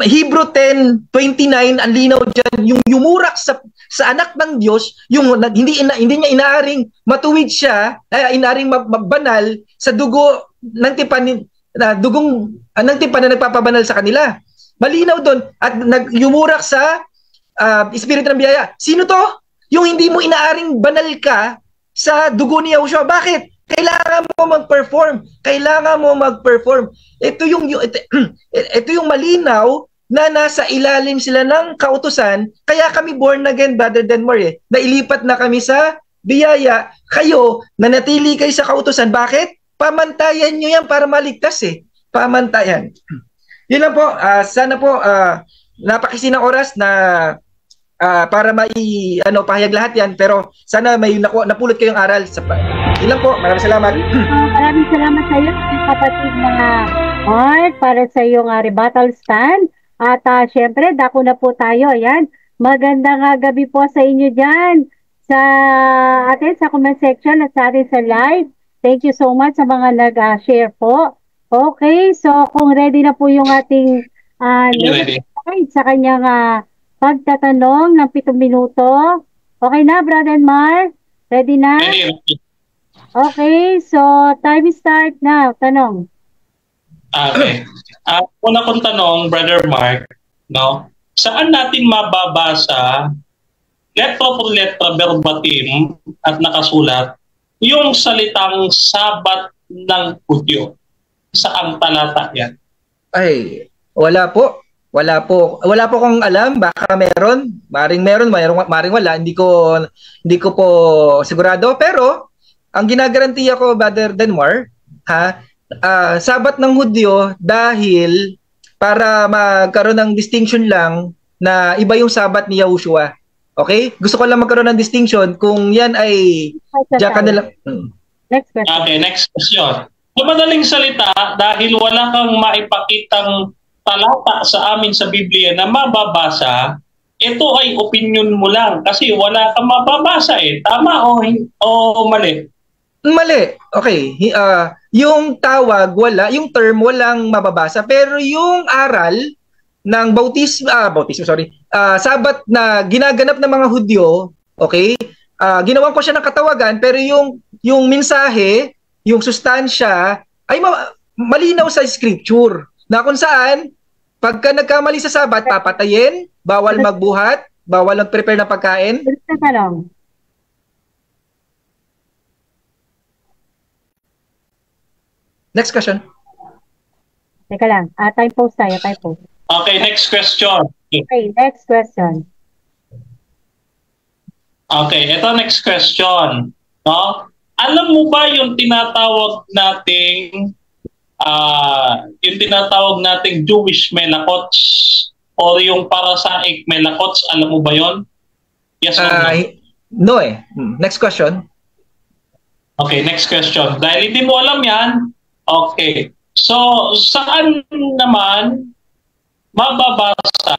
Hebrew 10:29, ang linaw dyan, yung yumurak sa anak ng Diyos, yung hindi niya inaaring matuwid siya, inaaring mabanal sa dugo ng tipan ng tipan na nagpapabanal sa kanila. Malinaw doon at yumurak sa Espiritu ng biyaya. Sino to? Yung hindi mo inaaring banal ka sa dugo ni Yahushua. Bakit? Kailangan mo mag-perform. Kailangan mo mag-perform. Ito yung malinaw na nasa ilalim sila ng kautusan. Kaya kami born again, Brother Denmar, nailipat na kami sa biyaya. Kayo, nanatili kayo sa kautusan. Bakit? Pamantayan nyo yan para maligtas Pamantayan. Yun lang po. Sana po napakisi ng oras na para pahayag lahat yan. Pero sana may napulot kayong aral. Yun lang po. Maraming salamat. Maraming salamat sa iyo, kapatid na Art, para sa iyong rebuttal stand. At syempre, dako na po tayo. Ayan. Magandang gabi po sa inyo dyan sa atin sa comment section at sa atin sa live. Thank you so much sa mga nag-share po. Okay, so kung ready na po yung ating sa kanyang pagtatanong ng 7 minuto. Okay na, Brother Mar? Ready na? Ready. Okay, so time start now. Tanong. Okay. Una kong tanong, Brother Mark, no? Saan natin mababasa letra por letra, verbatim at nakasulat yung salitang Sabat ng Hudyo? Saang talata yan? Ay, wala po. Wala po kung alam, baka meron, maring wala, hindi ko po sigurado, pero ang ginagarantiya ko, Brother Denmar, Sabat ng Hudyo dahil para magkaroon ng distinction lang na iba yung Sabat ni Yahushua. Okay? Gusto ko lang magkaroon ng distinction kung yan ay Next question. Okay, next question. Sa madaling salita, dahil wala kang maipakitang talata sa amin sa Biblia na mababasa, ito ay opinion mo lang kasi wala kang mababasa Tama o mali? Mali. Okay. Yung tawag, yung term, walang mababasa. Pero yung aral ng Sabat na ginaganap ng mga Hudyo, okay, ginawan ko siya ng katawagan, pero yung mensahe, yung sustansya, ay malinaw sa scripture. Na kung saan, pagka nagkamali sa Sabat, papatayin, bawal magbuhat, bawal mag-prepare ng pagkain. Next question. Teka lang. Time post tayo. Okay, next question. Okay, next question. Okay, ito next question. No? Alam mo ba yung tinatawag nating Jewish Melakots or yung Parasaik Melakots? Alam mo ba yon? Yes or no? No Next question. Okay, next question. Dahil hindi mo alam yan, okay. So, saan naman mababasa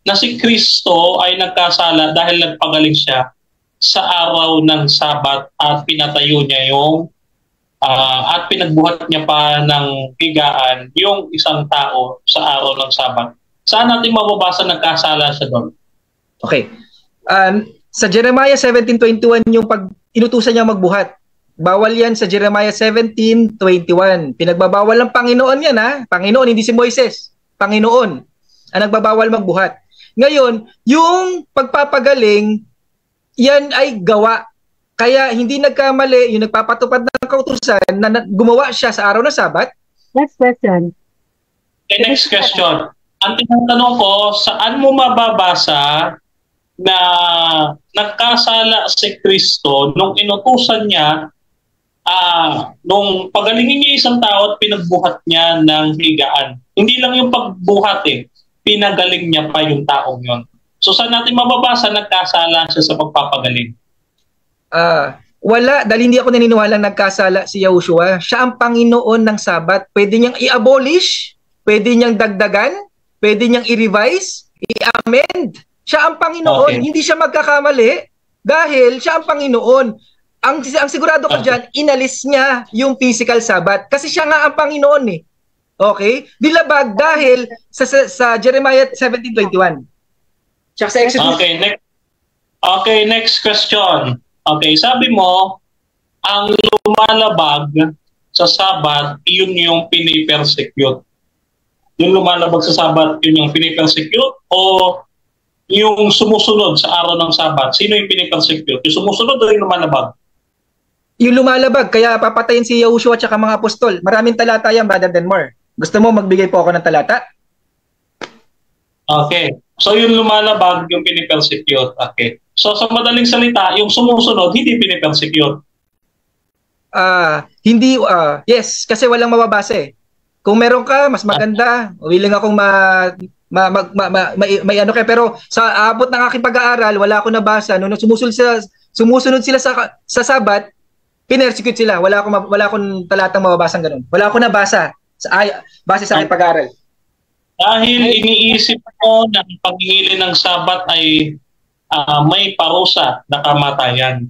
na si Kristo ay nagkasala dahil nagpagaling siya sa araw ng Sabat at pinatayo niya at pinagbuhat niya pa ng higaan yung isang tao sa araw ng Sabat? Saan natin mababasa nagkasala siya doon? Okay. Sa Jeremiah 17:21 yung pag inutusan niya magbuhat. Bawal yan sa Jeremiah 17:21. Pinagbabawal ng Panginoon yan Panginoon, hindi si Moises. Panginoon ang nagbabawal magbuhat. Ngayon, yung pagpapagaling, yan ay gawa. Kaya hindi nagkamali yung nagpapatupad ng kautusan na gumawa siya sa araw ng Sabat. Next question. Okay, next question. Ang tinatanong ko, saan mo mababasa na nagkasala si Kristo nung inutusan niya nung pagalingin niya isang tao at pinagbuhat niya ng higaan? Hindi lang yung pagbuhat pinagaling niya pa yung taong yon. So saan natin mababasa nagkasala siya sa pagpapagaling? Wala, dahil hindi ako naniniwala nagkasala si Yahushua. Siya ang Panginoon ng Sabat. Pwede niyang i-abolish, pwede niyang dagdagan, pwede niyang i-revise, i-amend. Siya ang Panginoon, hindi siya magkakamali dahil siya ang Panginoon. Ang sigurado ko dyan, inalis niya yung physical Sabat kasi siya nga ang Panginoon Okay? Dilabag dahil sa Jeremiah 17:21. Siya sa Exodus. Okay, next question. Okay, sabi mo, ang lumalabag sa Sabat, yun yung pinipersecute. Yung lumalabag sa Sabat, yun yung pinipersecute o yung sumusunod sa araw ng Sabat? Sino yung pinipersecute? Yung sumusunod o yung lumalabag? Yung lumalabag, kaya papatayin si Yahushua at saka mga apostol. Maraming talata yan, Brother Denmar. Gusto mo magbigay po ako ng talata? Okay. So yung lumalabag, yung pinipersecute. Okay. So sa madaling salita, yung sumusunod, hindi pinipersecute. Hindi, yes, kasi walang mababasa eh. Kung meron ka, mas maganda. Willing akong may ano kaya, pero sa abot ng aking pag-aaral, wala akong nabasa. Nung sumusunod sila sa Sabat, pinersecute sila. Wala akong talatang mababasang ganun. Wala akong nabasa base sa aking pag-aaral. Dahil iniisip ko na ang pagigili ng Sabat ay may parusa na kamatayan.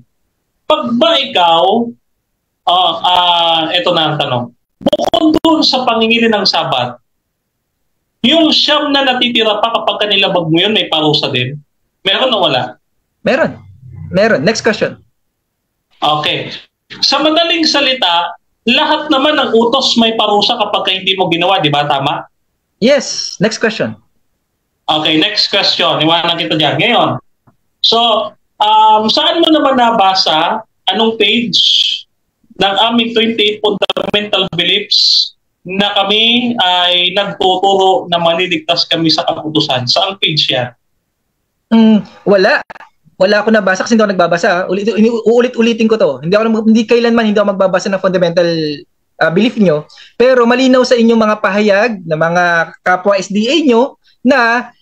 Pag ba ikaw, ito na ang tanong. Bukod doon sa pangingili ng Sabat, yung siyam na natitira pa kapag kanilabag mo yun, may parusa din? Meron o wala? Meron. Next question. Okay. Sa madaling salita, lahat naman ng utos may parusa kapag hindi mo ginawa, di ba? Tama? Yes. Next question. Okay, next question. Iwanan kita dyan. Ngayon, so, saan mo naman nabasa, anong page ng aming 28 fundamental beliefs na kami ay nagtuturo na maliligtas kami sa kautusan? Saan page yan? Wala ako nabasa kasi hindi ako nagbabasa. Uulit-ulitin ko to. Hindi kailanman hindi ako magbabasa ng fundamental belief nyo. Pero malinaw sa inyong mga pahayag na mga kapwa SDA nyo na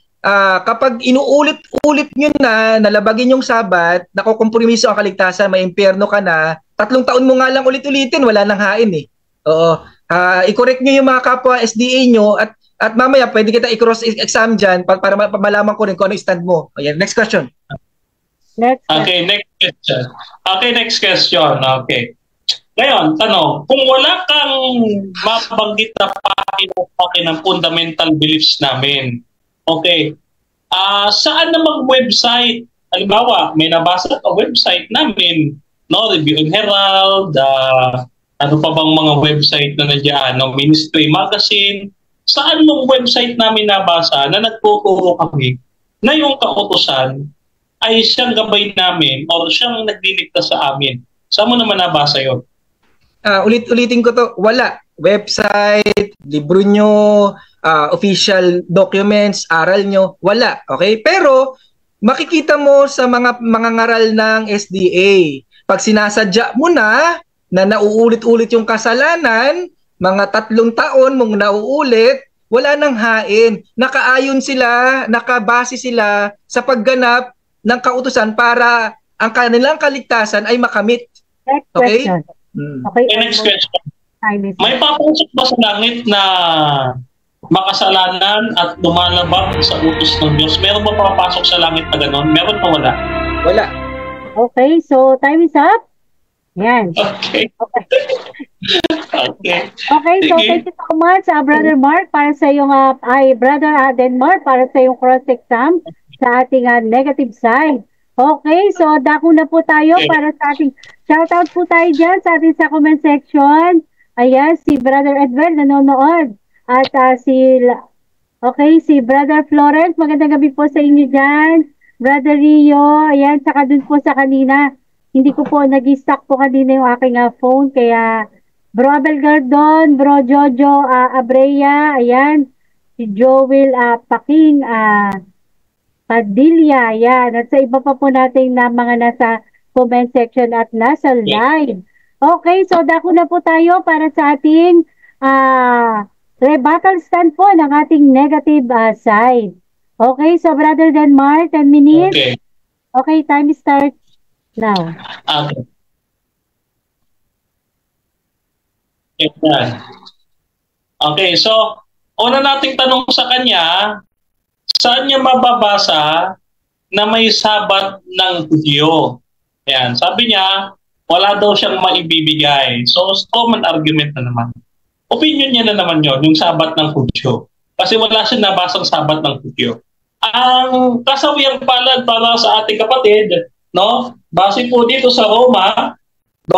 kapag inuulit-ulit nyo na nalabagin yung Sabat, nakukompromiso ang kaligtasan, may impyerno ka na, 3 taon mo nga lang ulit-ulitin, wala nang hain eh. Oo. I-correct nyo yung mga kapwa SDA nyo at mamaya pwede kita i-cross exam dyan para malaman ko rin kung ano yung stand mo. Ayan, next question. Okay, next question. Okay. Ngayon, tanong, kung wala kang mabanggit na pakin ng fundamental beliefs namin, okay, saan namang website, halimbawa, may nabasa ka website namin, no, Review and Herald, ano pa bang mga website na nandiyan, no, Ministry Magazine, saan mong website namin nabasa na nagtuturo kami na yung kautusan ay siyang gabay namin o siyang nagliligtas sa amin? Saan mo naman nabasa yun? Ulitin ko to, wala. Website, libro nyo, official documents, aral nyo, wala. Okay? Pero, makikita mo sa mga ngaral ng SDA, pag sinasadya mo na nauulit-ulit yung kasalanan, mga 3 taon mong nauulit, wala nang hain. Nakaayon sila, nakabase sila sa pagganap ng kautusan para ang kanilang kaligtasan ay makamit. Okay? Okay, next question. May papasok ba sa langit na makasalanan at lumalabag sa utos ng Diyos? Meron ba papasok sa langit na gano'n? Meron o wala? Wala. Okay, so time is up. Yan. Okay. Okay, so thank you so much, Brother Mark, para sa iyong, Brother Denmar, para sa iyong cross-exam sa ating negative side. Okay, so dako na po tayo para sa ating shoutout po tayo dyan sa ating sa comment section. Ayan, si Brother Edward nanonood. At si Brother Florence, magandang gabi po sa inyo dyan. Brother Rio, ayan, saka dun po sa kanina. Hindi ko po nag-stock po kanina yung aking phone, kaya Bro Abel Gardon, Bro Jojo Abreya, ayan, si Joel Paking, Padilla, yan. At sa iba pa po natin na mga nasa comment section at nasa live. Okay, so dako na po tayo para sa ating rebuttal stand po ng ating negative side. Okay, so Brother Denmar, 10 minutes. Okay, time starts now. Okay, so una nating tanong sa kanya, saan niya mababasa na may Sabat ng Hudyo? Ayan, sabi niya, wala daw siyang maibibigay. So, common argument na naman. Opinion niya na naman yon, yung Sabat ng Hudyo. Kasi wala siyang nabasang Sabat ng Hudyo. Ang kasawiyang palad para sa ating kapatid, no? Base po dito sa Roma, 2,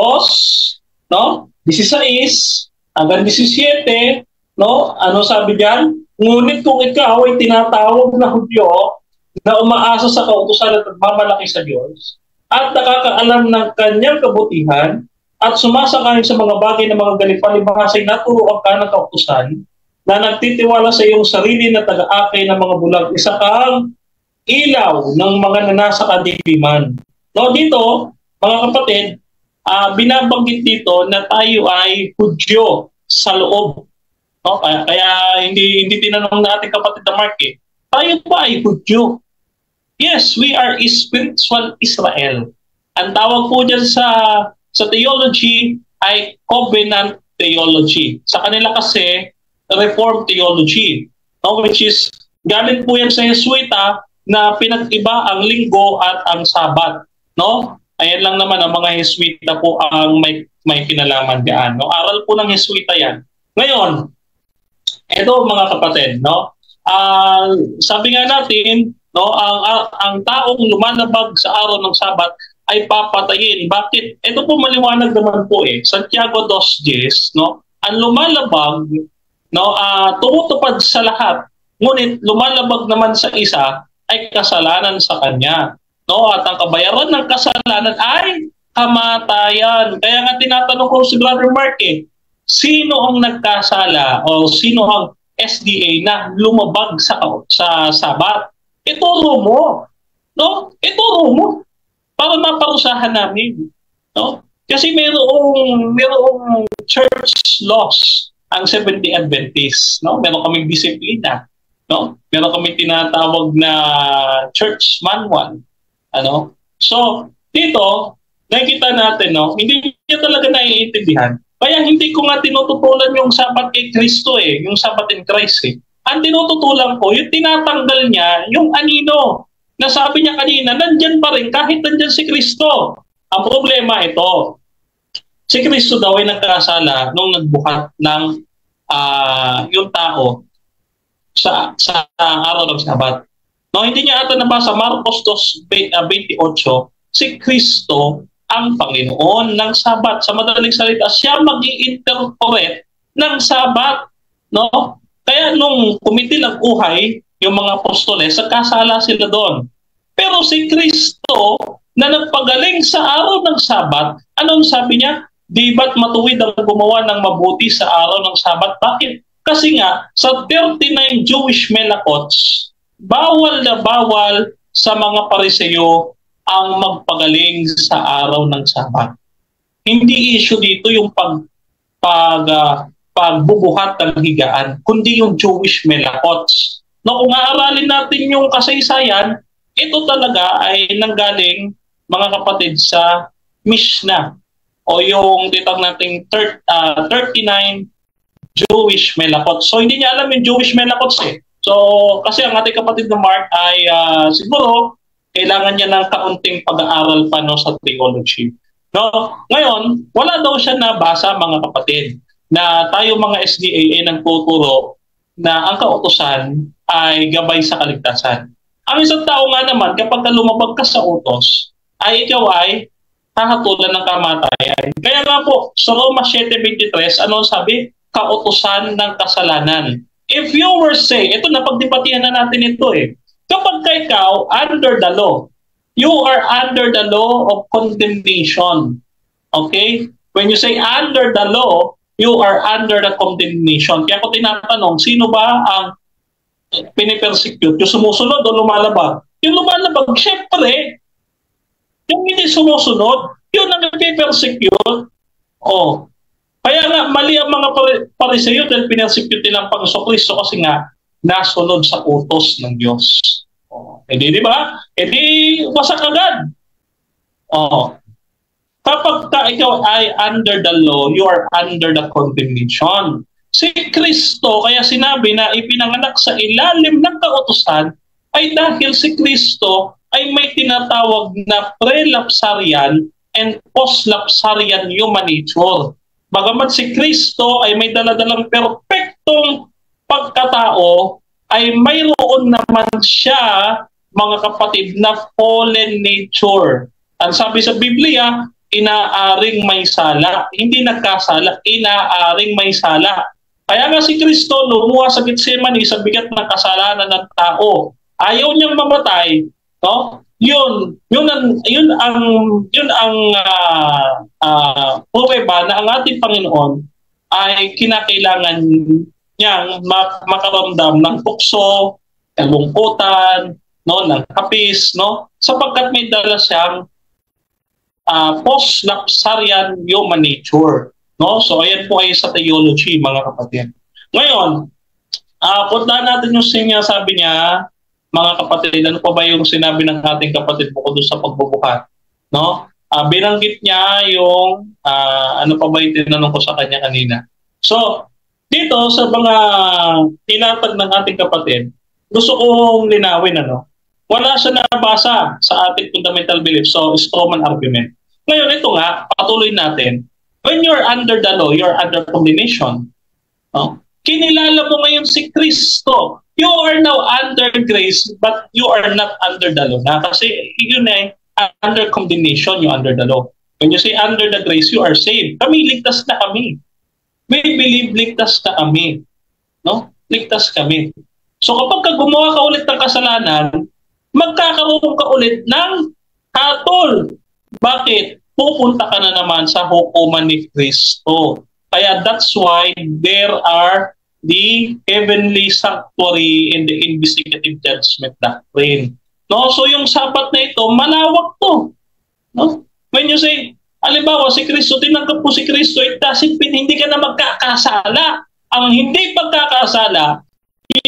no? 16 hanggang 17, no? Ano sabi diyan? Ngunit kung ikaw ay tinatawag na Hudyo na umaasa sa kautusan at nagmamalaki sa Diyos at nakakaalam ng kanyang kabutihan at sumasakay sa mga bagay na mga ganit palibhasay naturoan ka ng kautusan na nagtitiwala sa iyong sarili na taga-akay ng mga bulag, isa kang ilaw ng mga nanasa kadiliman. No, dito, mga kapatid, binabanggit dito na tayo ay Hudyo sa loob. No? Kaya hindi tinanong natin kapatid na Mark tayo ba ay Hudyo? Yes, we are spiritual Israel. Ang tawag po dyan sa theology ay covenant theology. Sa kanila kasi, Reformed theology. No? Which is, galing po yan sa Jesuita na pinag-iba ang linggo at ang sabat. No? Ayan lang naman ang mga Jesuita po ang may kinalaman diyan. No? Aral po ng Jesuita yan. Ngayon, ito mga kapatid, no? Sabi nga natin, no, ang taong lumalabag sa araw ng Sabat ay papatayin. Bakit? Ito po maliwanag naman po Santiago 2:10, no? Ang lumalabag, no, tumutupad sa lahat. Ngunit lumalabag naman sa isa ay kasalanan sa kanya. No, at ang kabayaran ng kasalanan ay kamatayan. Kaya nga tinatanong ko si Brother Mark sino ang nagkasala o sino ang SDA na lumabag sa Sabat? Ituro mo. No? Ituro mo para maparusahan namin. No? Kasi mayroong church laws ang Seventh-day Adventist, no? Meron kaming disiplina, no? Meron kaming tinatawag na church manual. Ano? So, dito, nakikita natin, no? Hindi niya talaga naiintindihan. Kaya hindi ko nga tinututulan yung Sabat kay Kristo yung Sabat in Christ Ang tinututulan ko, yung tinatanggal niya, yung anino. Na sabi niya kanina, nandyan pa rin kahit nandyan si Kristo. Ang problema ito, si Kristo daw ay nagkasala nung nagbuhat ng yung tao sa araw ng Sabat. No, hindi niya ata nabasa Marcos 2:28, si Kristo ang Panginoon ng Sabat. Sa madaling salita, siya mag-i-interpret ng Sabat. No? Kaya nung kumitil ang uhay, yung mga apostoles, nagkasala sila doon. Pero si Kristo na nagpagaling sa araw ng Sabat, anong sabi niya? Di ba't matuwid ang gumawa ng mabuti sa araw ng Sabat? Bakit? Kasi nga, sa 39 Jewish Melakots, bawal na bawal sa mga Pariseo ang magpagaling sa araw ng Sabat. Hindi issue dito yung pagbubuhat ng higaan, kundi yung Jewish Melakots. No, kung aaralin natin yung kasaysayan, ito talaga ay nanggaling, mga kapatid, sa Mishnah o yung titag nating 39 Jewish Melakots. So hindi niya alam yung Jewish Melakots So kasi ang ating kapatid na Mark ay siguro kailangan niya ng kaunting pag-aaral pa sa theology. No? Ngayon, wala daw siya nabasa, mga kapatid, na tayo mga SDA ay nagtuturo na ang kautusan ay gabay sa kaligtasan. Ang isang tao nga naman, kapag lumabag ka sa utos, ay ikaw ay hahatulan ng kamatayan. Kaya nga po, sa Roma 7:23, ano sabi? Kautusan ng kasalanan. If you were say, ito napagdebatihan na natin ito kapag ikaw under the law, you are under the law of condemnation. Okay? When you say under the law, you are under the condemnation. Kaya ko tinatanong, sino ba ang pinipersecute? Yung sumusunod o lumalabag? Yung lumalabag, syempre, yung hindi sumusunod, yun ang pipersecute. Kaya nga, mali ang mga Pariseo dahil pinersecute nila ang Panginoon kasi nga, nasunod sa utos ng Diyos. Di ba? Wasak agad. Kapag ikaw ay under the law, you are under the condemnation. Si Kristo, kaya sinabi na ipinanganak sa ilalim ng kautusan, ay dahil si Kristo ay may tinatawag na pre-lapsarian and post-lapsarian human nature. Bagamat si Kristo ay may daladalang perpektong pagkatao, ay mayroon naman siya, mga kapatid, na fallen nature. Ang sabi sa Biblia, inaaring may sala. Hindi nagkasala, inaaring may sala. Kaya nga si Kristo lumuha sa Getsemani sa bigat ng kasalanan ng tao. Ayaw niyang mamatay. No? yun ang pruweba na ang ating Panginoon ay kinakailangan niyang makaramdam ng tukso, kalungkutan, no, ng kapis, no, sapagkat may dala siyang post-lapsarian human nature, no. So ayan po ay sa theology, mga kapatid. Ngayon, puntahan natin yung sinasabi niya, mga kapatid. Ano pa ba yung sinabi ng ating kapatid bukod sa pagbubuhat, no? Binanggit niya yung ano pa ba yung tinanong ko sa kanya kanina. So, dito sa mga tinatag ng ating kapatid, gusto kong linawin, wala siya nabasa sa ating fundamental belief. So, strawman argument. Ngayon, ito nga, patuloy natin. When you're under the law, you're under condemnation. No? Kinilala mo ngayon si Kristo. You are now under grace, but you are not under the law. Kasi yun ay under condemnation, you under the law. When you say under the grace, you are saved. Kami, ligtas na kami. We believe ligtas na kami. No? Ligtas kami. So kapag gumawa ka ulit ng kasalanan, magkakaroon ka ulit ng hatol. Bakit? Pupunta ka na naman sa hukuman ni Kristo. Kaya that's why there are the heavenly sanctuary and the investigative judgment doctrine. No? So yung sapat na ito, malawak to. No? When you say, halimbawa si Kristo, tinanggap po si Kristo, it doesn't mean hindi ka na magkakasala. Ang hindi pagkakasala,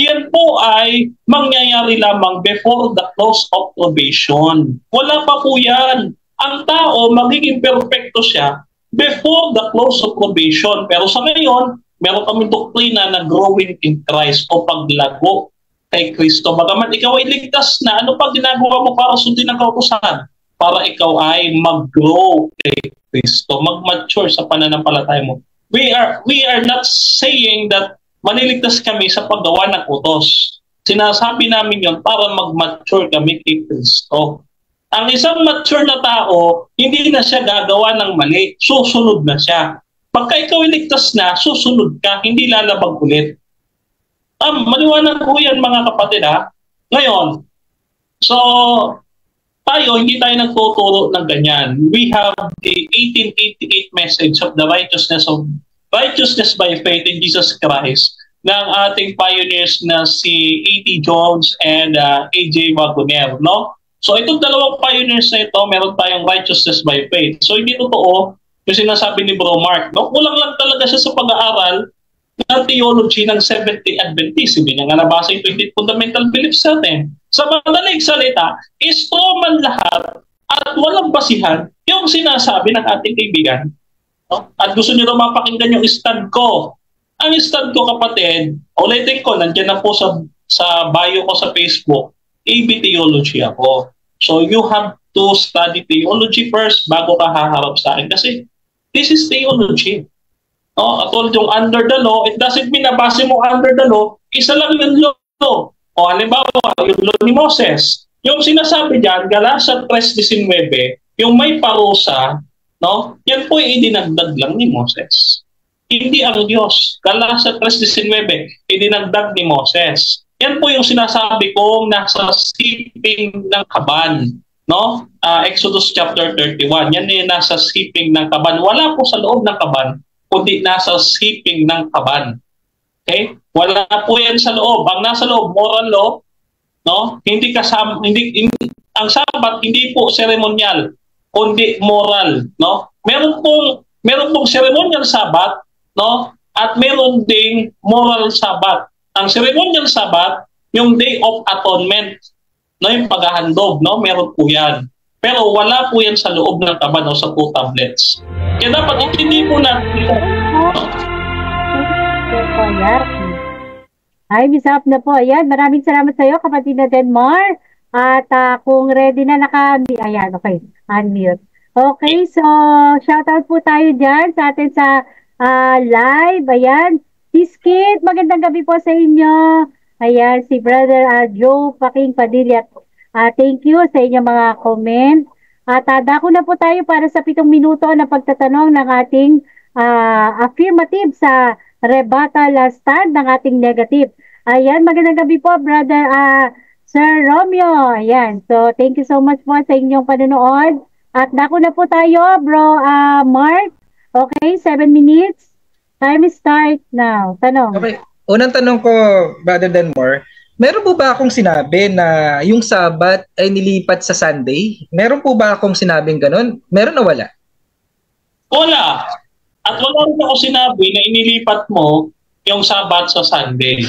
yan po ay mangyayari lamang before the close of probation. Wala pa po yan. Ang tao, magiging perfecto siya before the close of probation. Pero sa ngayon, meron kami doktrina na growing in Christ o paglago kay Kristo. Bagaman ikaw ay ligtas na, ano pa ginagawa mo para sundin ang kautusan? Para ikaw ay mag-grow kay Kristo, mag-mature sa pananampalataya mo. We are not saying that maliligtas kami sa paggawa ng utos. Sinasabi namin yon para mag-mature kami kay Kristo. Ang isang mature na tao, hindi na siya gagawa ng mali, susunod na siya. Pagka ikaw iligtas na, susunod ka, hindi lalabag ulit. Maliwanag po yan, mga kapatid, ha? Ngayon, so, tayo, hindi tayo nagtuturo ng ganyan. We have the 1888 message of the righteousness by faith in Jesus Christ ng ating pioneers na si A.T. Jones and A.J. Wagoner, no? So, itong dalawang pioneers na ito, meron tayong righteousness by faith. So, hindi totoo yung sinasabi ni Bro Mark, no? Kulang lang talaga siya sa pag-aaral ng theology ng Seventh-day Adventist. Hindi niya nga nabasa yung 20 fundamental beliefs natin. Sa madaling salita, istrawman lahat at walang basihan yung sinasabi ng ating kaibigan. No? At gusto niyo daw mapakinggan yung stand ko. Ang stand ko, kapatid, ulitin ko, nandiyan na po sa bio ko sa Facebook, AB Theology ako. So you have to study theology first bago ka haharap sa akin. Kasi this is theology. No? At all yung under the law, it doesn't mean na base mo under the law, isa lang yung law. O halimbawa, yung law ni Moses. Yung sinasabi dyan, Galatia 3:19, yung may parusa, no? Yan po yung idinagdag lang ni Moses. Hindi ang Diyos. Galatia 3:19, idinagdag ni Moses. Yan po yung sinasabi kong nasa siping ng kaban. No? Exodus chapter 31. Yan yung nasa siping ng kaban. Wala po sa loob ng kaban, kundi nasa siping ng kaban. Okay? Wala po yan sa loob. Ang nasa loob, moral law, no? Hindi kasama, ang sabat hindi po ceremonial, kundi moral, no? Meron pong ceremonial sabat, no? At meron ding moral sabat. Ang ceremonial sabat, yung Day of Atonement, no, yung paghahandog, no? Meron po yan. Pero wala po yan sa loob ng kaban o sa two tablets. Kaya dapat intindi po natin. Ay, misap na po. Ayan, maraming salamat sa iyo, kapatid na Denmar. At kung ready na ayan, okay, unmute. Okay, so shoutout po tayo dyan sa atin sa live. Ayan, si Skid, magandang gabi po sa inyo. Ayan, si Brother Joe Paking Padilla. Thank you sa inyong mga comment. At dako na po tayo para sa 7 minuto na pagtatanong ng ating affirmative sa rebuttal stand ng ating negative. Ayan, magandang gabi po, Brother Sir Romeo. Ayan. So, thank you so much po sa inyong panonood. At dako na po tayo, bro Mark. Okay, 7 minutes. Time start now. Tanong. Okay. Unang tanong ko, Brother Denmore, meron po ba akong sinabi na yung Sabat ay nilipat sa Sunday? Meron po ba akong sinabing ganun? Meron o wala? Wala. At wala rin ako sinabi na inilipat mo yung Sabat sa Sunday.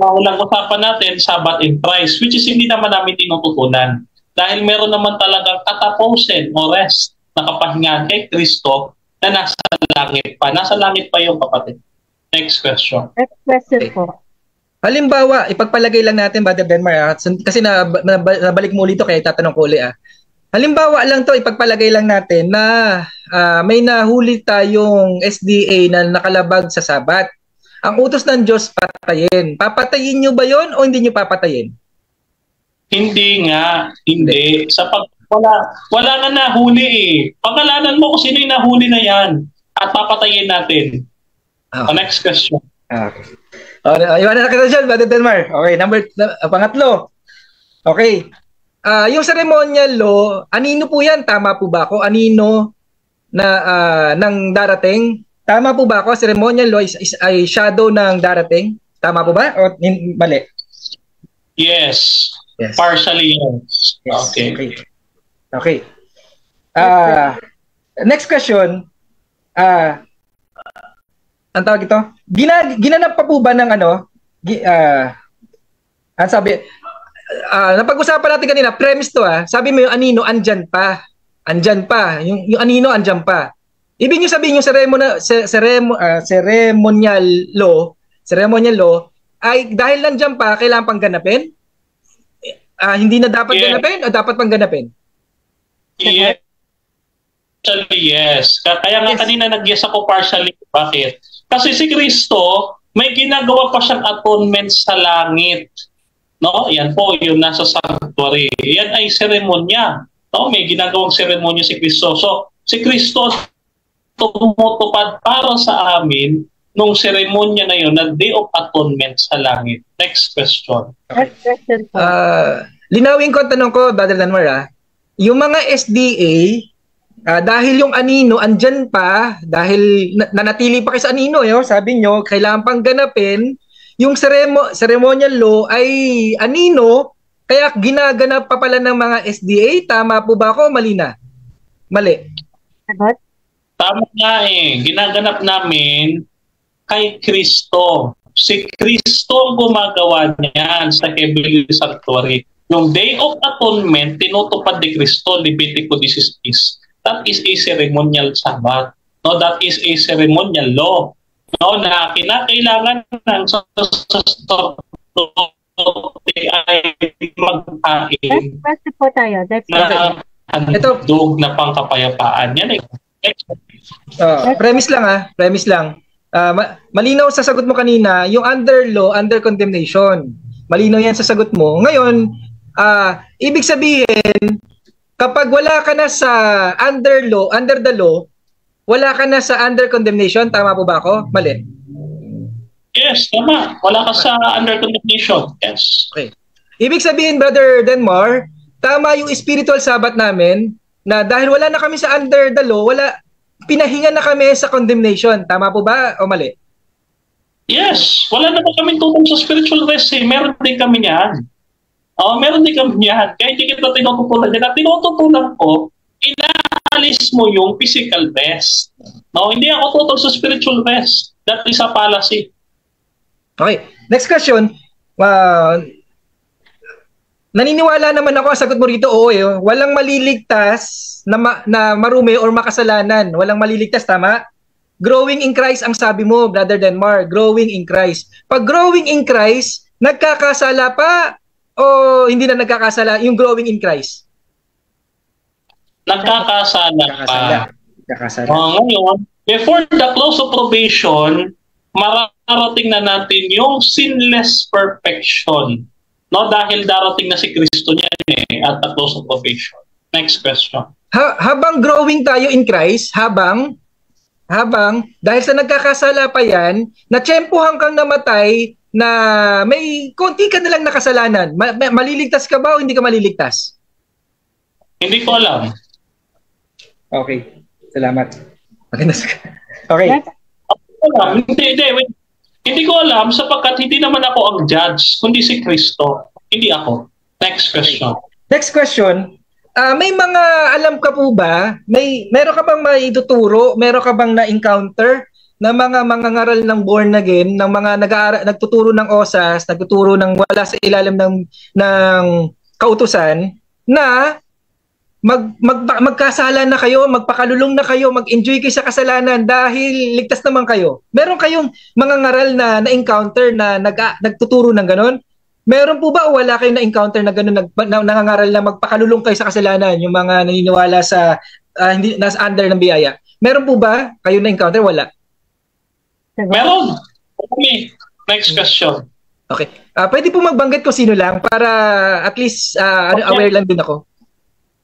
Walang usapan natin, Sabat in Christ, which is hindi naman namin tinututunan. Dahil meron naman talagang katapusin o rest na kapahingahan kay Kristo na nasa langit pa. Nasa langit pa yung kapatid. Next question. Next question po. Halimbawa, ipagpalagay lang natin, Brother Denmar, kasi nabalik mo ulit ito, kaya tatanong ko ulit. Halimbawa lang to, ipagpalagay lang natin na may nahuli tayong SDA na nakalabag sa Sabat. Ang utos ng Diyos, patayin. Papatayin nyo ba yon o hindi nyo papatayin? Hindi nga. Hindi. Wala nga nahuli eh. Pangalanan mo kung sino yung nahuli na yan at papatayin natin. Next question. Okay. Iwanan na kita dyan, Brother Denmar. Okay, pangatlo. Okay. Yung ceremonial law, anino po yan? Tama po ba ako? Anino na ng darating? Tama po ba ako? Ceremonial law ay shadow ng darating? Tama po ba? O mali? Yes. Partially yes. Okay. Okay. Next question. Ang tawag ito? Ginanap pa po ba ng ano? Ang sabi, napag-usapan natin kanina, premise to sabi mo yung anino, andyan pa. Andyan pa. Yung anino, andyan pa. Ibig nyo sabihin yung ceremonial law, ay dahil nandyan pa, kailangan pang ganapin? Hindi na dapat ganapin o dapat pang ganapin? Yeah. Actually, yes. Kaya nga kanina nag-yes ako partially. Bakit? Kasi si Kristo, may ginagawa pa siyang atonement sa langit. No? Yan po, yung nasa sanctuary. Yan ay seremonya. No? May ginagawang seremonya si Kristo. So, si Kristo tumutupad para sa amin nung seremonya na yun, na Day of Atonement sa langit. Next question. Next question po. Linawin ko ang tanong ko, Brother Denmar. Yung mga SDA, dahil yung anino andyan pa, dahil nanatili pa kayo sa anino, sabi nyo, kailangan pang ganapin, yung ceremonial law ay anino, kaya ginaganap pa pala ng mga SDA. Tama po ba ako? Mali na? Mali. Tama nga ginaganap namin kay Kristo. Si Kristo ang gumagawa niyan sa Heavenly Sanctuary. Yung Day of Atonement, tinutupad ni Kristo, Levitico 16. That is a ceremonial Sabbath. No, that is a ceremonial law. No, na kinakailangan ng ay magkain. Next po tayo. Na handog na pangkapayapaan. Yan premise lang premise lang. Malinaw sa sagot mo kanina, yung under law, under condemnation. Malinaw yan sa sagot mo. Ngayon, ibig sabihin, kapag wala ka na sa under the law, wala ka na sa under condemnation. Tama po ba ako? Mali. Yes, tama. Wala ka sa under condemnation. Yes. Okay. Ibig sabihin, Brother Denmar, tama yung spiritual Sabbath namin na dahil wala na kami sa under the law, pinahinga na kami sa condemnation. Tama po ba o mali? Yes. Wala na kami tutong sa spiritual rest. Meron din kami yan. Meron din kami yan. Kaya hindi kita tinututunan yan. At tinututunan ko, inaalis mo yung physical rest. No, hindi ako tutong sa spiritual rest. That is a fallacy. Okay. Next question. Naniniwala naman ako, sagot mo rito, oo walang maliligtas na marumi or makasalanan. Walang maliligtas, tama? Growing in Christ ang sabi mo, Brother Denmar. Growing in Christ. Pag growing in Christ, nagkakasala pa o hindi na nagkakasala yung growing in Christ? Nagkakasala pa. Ngayon, before the close of probation, mararating na natin yung sinless perfection. No, dahil darating na si Kristo niyan at the close of probation. Next question. Habang growing tayo in Christ, habang dahil sa nagkakasala pa yan, natsyempohan kang namatay na may konti ka na lang nakasalanan, maliligtas ka ba o hindi ka maliligtas? Hindi ko alam. Okay. Salamat. Okay. Hindi ko alam sapagkat hindi naman ako ang judge, kundi si Kristo. Hindi ako. Next question. Next question. May mga alam ka po ba? Meron ka bang maituturo? Meron ka bang na-encounter na mga mangangaral ng born again, ng mga nagtuturo ng OSAS, nagtuturo ng wala sa ilalim ng kautusan na magkasala na kayo, magpakalulong na kayo, mag-enjoy kayo sa kasalanan dahil ligtas naman kayo. Meron kayong mga ngaral na na-encounter na nagtuturo ng ganon? Meron po ba o wala kayong na-encounter na ganon, nangangaral na magpakalulong kayo sa kasalanan, yung mga naniniwala sa hindi nasa under ng biyaya? Meron po ba kayo na-encounter? Wala. Meron. Okay. Next question. Okay. Pwede po magbanggit ko sino lang para at least aware lang din ako.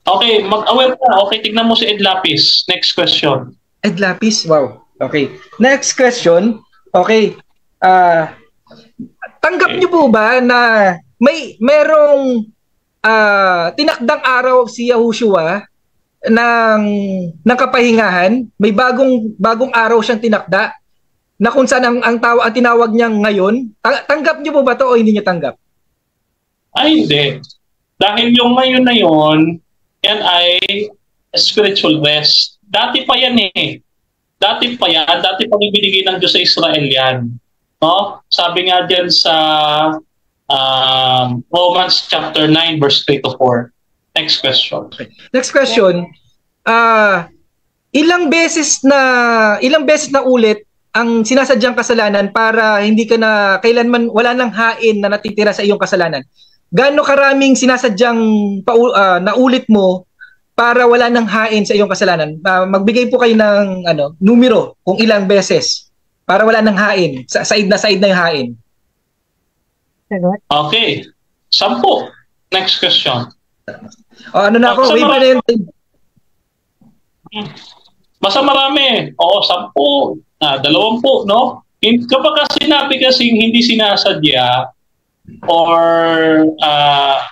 Okay, mag-aware ka. Okay, tignan mo si Ed Lapis. Next question. Ed Lapis? Wow. Okay. Next question. Okay. Tanggap niyo po ba na merong tinakdang araw si Yahushua ng kapahingahan? May bagong araw siyang tinakda na kung saan ang tinawag niya ngayon? Tanggap niyo po ba to o hindi niyo tanggap? Ay, hindi. Dahil yung ngayon na yon, yan ay spiritual rest. Dati pa yan eh. Dati pa ibinigay ng Diyos sa Israel yan. No? Sabi nga dyan sa Romans chapter 9 verse 3 to 4. Next question. Okay. Next question. Ilang beses na ulit ang sinasadyang kasalanan para hindi ka na kailanman wala nang hain na natitira sa iyong kasalanan? Gaano karaming sinasadyang naulit mo para wala nang hain sa iyong kasalanan? Magbigay po kayo ng numero kung ilang beses para wala nang hain. Side na yung hain. Okay. 10. Next question. Ano na ako? Wait na yun. Basta marami. Oo, 10. 20, no? Kapag sinabi kasing hindi sinasadya, or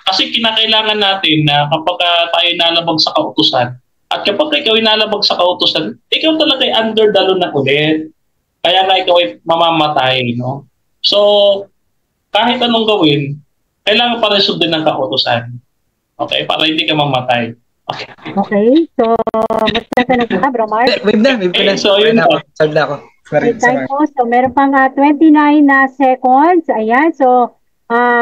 kasi kinakailangan natin na kapag tayo nalabag sa kautusan at kapag ikaw ay nalabag sa kautusan, ikaw talaga ay under the law na ulit. Kaya nga ikaw ay mamamatay, no? So, kahit anong gawin, kailangan pa rin sundin ng kautusan. Okay? Para hindi ka mamatay. Okay. So, magtatanong ka, Bro Mark? Wave na. So, yun po. Solve na ako. Time po. So, meron pang 29 na seconds. Ayan. So,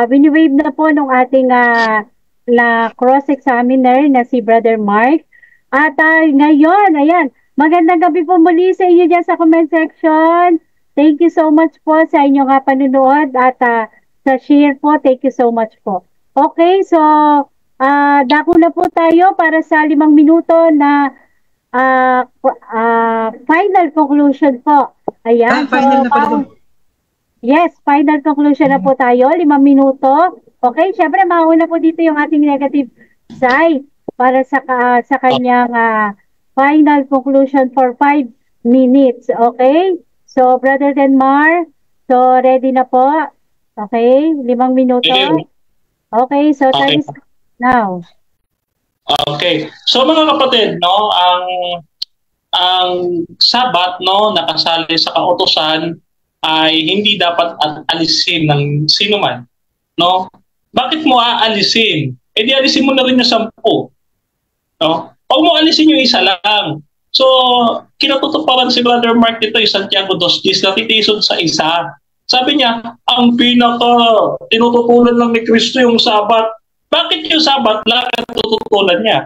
wini-wave na po nung ating na cross-examiner na si Brother Mark. At ngayon, ayan, magandang gabi po muli sa inyo dyan sa comment section. Thank you so much po sa inyong panunood at sa share po. Thank you so much po. Okay, so dako na po tayo para sa 5 minuto na final conclusion po. Ayan. Final na pala. Yes, final conclusion na po tayo, 5 minuto. Okay, syempre mauna po dito yung ating negative side para sa kanyang final conclusion for 5 minutes. Okay? So, Brother Denmar, so ready na po? Okay, 5 minuto. Okay, so time is now. Okay. So mga kapatid, no, ang Sabat, no, nakasali sa kautusan ay hindi dapat alisin ng sino man, no? Bakit mo aalisin? Di alisin mo na rin yung 10. No? Huwag mo alisin yung isa lang. So, kinatutuparan si Brother Mark dito, yung Santiago 2:10, natitisod sa isa. Sabi niya, ang tinututulan lang ni Kristo yung Sabat. Bakit yung Sabat lang ang tututulan niya?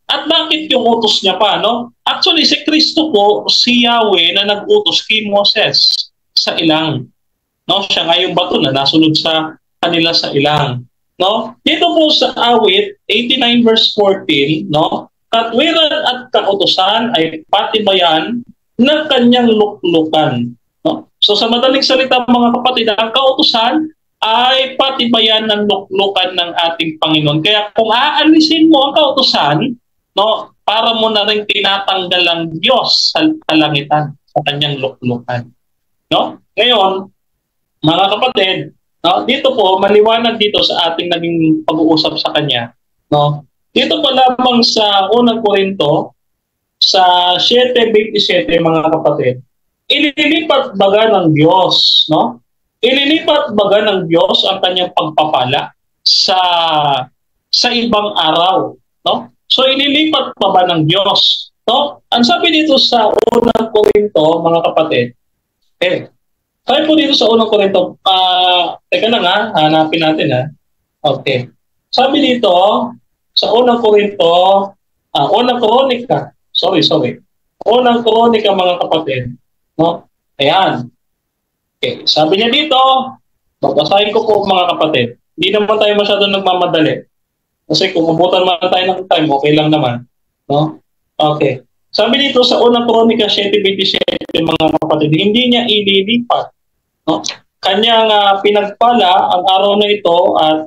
At bakit yung utos niya pa, no? Actually, si Kristo po, si Yahweh na nag-utos kay Moses sa ilang. No? Siya nga yung bato na nasunod sa kanila sa ilang. No? Dito po sa awit, 89 verse 14, no? Katwiran at kautusan ay patibayan ng kanyang luklukan. No? So sa madaling salita mga kapatid, ang kautusan ay patibayan ng luklukan ng ating Panginoon. Kaya kung aalisin mo ang kautusan, no, para mo na rin tinatanggal ang Diyos sa kalangitan, sa kanyang luklukan. No? Ngayon, Mga kapatid, no, dito po, maliwanag dito sa ating naging pag-uusap sa kanya. No? Dito pa lamang sa unang Korinto, sa 7:27 mga kapatid, ililipat baga ng Diyos, no? Ililipat baga ng Diyos ang kanyang pagpapala sa ibang araw, no? So ililipat pa ba ng Diyos, no? Ang sabi dito sa unang Korinto, mga kapatid, sabi po dito sa unang Korinto, teka lang hanapin natin Okay. Sabi dito sa unang Korinto, unang Kronika, unang Kronika mga kapatid, no? Ayan. Okay, sabi niya dito, babasahin ko po mga kapatid. Hindi naman tayo masyadong nagmamadali. Kasi kung ubutan man tayo ng time, okay lang naman. No? Okay. Sabi dito sa unang Kronika 7:27 mga kapatid, hindi niya ililipat. No? Kanyang pinagpala ang araw na ito at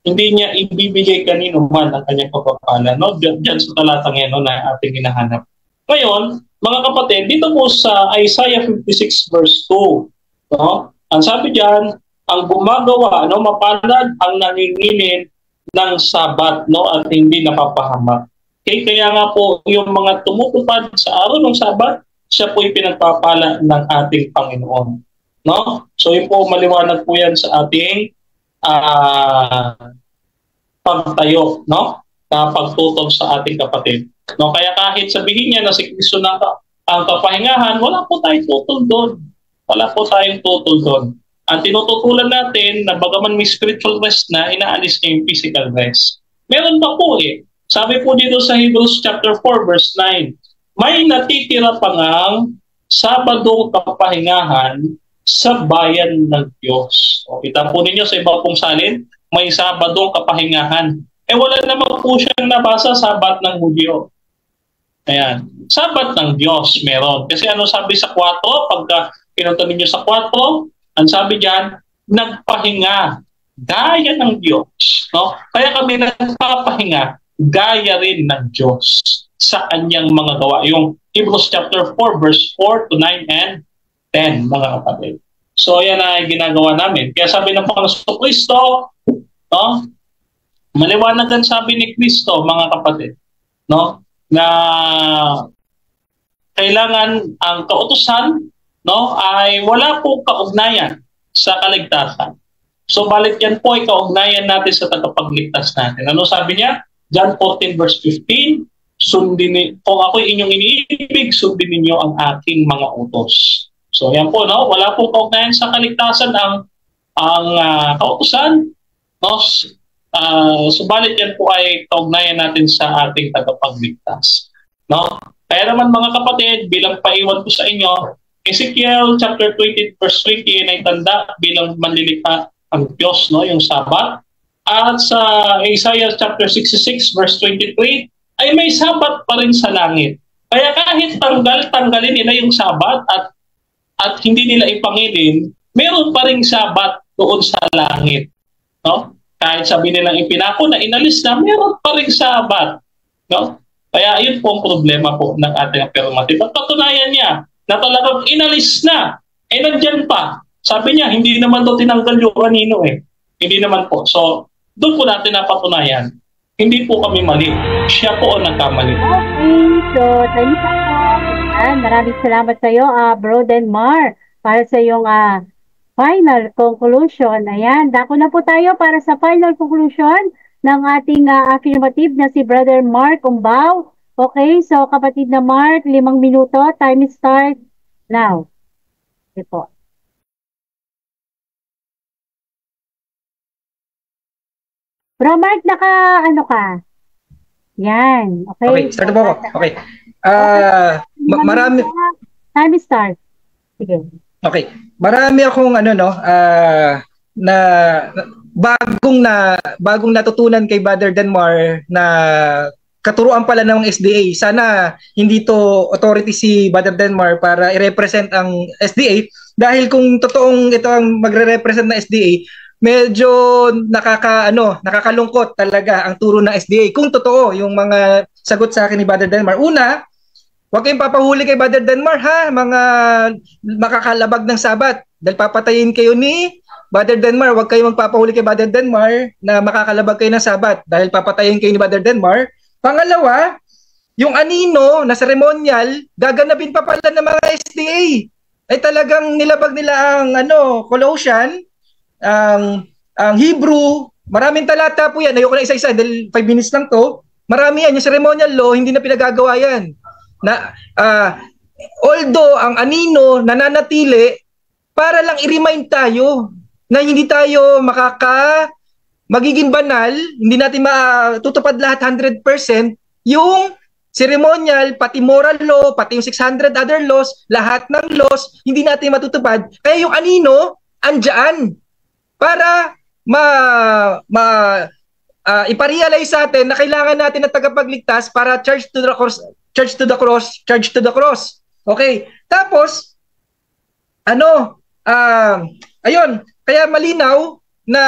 hindi niya ibibigay kanino man ang kanyang pagpapala. No? Diyan sa talatang yan na ating hinahanap. Ngayon, mga kapatid, dito po sa Isaiah 56 verse 2, no? Ang sabi diyan, ang gumagawa, no, mapalad ang nangingilin ng Sabat, no, at hindi napapahamak. Okay, kaya nga po yung mga tumutupad sa araw ng Sabat, siya po pinagpapala ng ating Panginoon. No? So yun po, maliwanag po yan sa ating pagtayo, no? Na pagtutol sa ating kapatid. No, kaya kahit sabihin niya na si Kristo na ang kapahingahan, wala po tayong tutol doon. Wala po tayong tutol doon. Ang tinututulan natin na bagaman may spiritual rest na, inaalis niya yung physical rest. Meron pa po Sabi po dito sa Hebrews chapter 4 verse 9, may natitira pa ngang Sabadong kapahingahan sa bayan ng Diyos. O, kita po ninyo sa iba pong salin, may Sabadong kapahingahan. Wala naman po siyang nabasa Sabat ng Hudyo. Ayan. Sabat ng Diyos meron. Kasi ano sabi sa 4? Pagka pinunta ninyo sa 4, ang sabi diyan, nagpahinga gaya ng Diyos. No? Kaya kami nagpapahinga gaya rin ng Diyos sa kanyang mga gawa. Yung Hebrews chapter 4 verse 4 to 9 and 10 mga kapatid. So yan ay ginagawa namin. Kaya sabi ng Panginoon Kristo, no? Maliwanag ang sabi ni Kristo mga kapatid, no? Na kailangan ang kautusan, no, ay wala po kaugnayan sa kaligtasan. So balik yan po ay kaugnayan natin sa tagapagligtas natin. Ano sabi niya? John 14 verse 15, kung ako'y inyong iniibig, sundin ninyo ang aking mga utos. So yan po, no? Wala pong kaugnayan sa kaligtasan ang kautusan, no? Subalit yan po ay kaugnayan natin sa ating tagapagligtas. No? Kaya naman mga kapatid, bilang paiwan ko sa inyo, Ezekiel chapter 20 verse 20 ay tanda bilang manlilikha ang Diyos, no, yung Sabat. At sa Isaiah chapter 66 verse 23 ay may Sabat pa rin sa langit. Kaya kahit tanggalin nila yung Sabat at hindi nila ipangilin, meron pa ring Sabat doon sa langit. No? Kahit sabi nilang ipinako na inalis na, meron pa rin Sabat. No? Kaya yun po ang problema po ng ating affirmative. At patunayan niya na talagang inalis na. Nandyan pa. Sabi niya, hindi naman daw tinanggal yung kanino Hindi naman po. So, doon po natin napatunayan. Hindi po kami mali. Siya po ang nagkamali. Okay. So, tayo maraming salamat sa iyo, Bro Denmar, para sa iyong final conclusion. Ayan, dako na po tayo para sa final conclusion ng ating affirmative na si Brother Mark Umbaw. Okay, so kapatid na Mark, 5 minuto, time start now. Okay po. Bro Mark, ano ka? Yan, okay. Okay, start po ako. Okay. Marami. Time start. Sige. Okay. Marami akong na bagong natutunan kay Brother Denmar na katuruan pala ng SDA. Sana hindi to authority si Brother Denmar para i-represent ang SDA dahil kung totoong ito ang magre-represent na SDA, medyo nakakalungkot talaga ang turo ng SDA kung totoo yung mga sagot sa akin ni Brother Denmar. Una, Huwag kayong papahuli kay Brother Denmar, ha, mga makakalabag ng Sabat. Dahil papatayin kayo ni Brother Denmar. Huwag kayong magpapahuli kay Brother Denmar na makakalabag kayo ng Sabat. Dahil papatayin kayo ni Brother Denmar. Pangalawa, yung anino na ceremonial, gaganapin pa pala ng mga SDA. Ay talagang nilabag nila ang Colossian, ang Hebrew, maraming talata po yan. Ayoko na isa-isa dahil 5 minutes lang to. Marami yan. Yung ceremonial law, hindi na pinagagawa yan. Na, although ang anino nananatili para lang i-remind tayo na hindi tayo magiging banal, hindi natin matutupad lahat 100%, yung ceremonial, pati moral law, pati yung 600 other laws, lahat ng laws, hindi natin matutupad. Kaya yung anino, andyan para iparealize sa atin na kailangan natin ng tagapagligtas para charge to the cross. Okay. Tapos, ayun, kaya malinaw na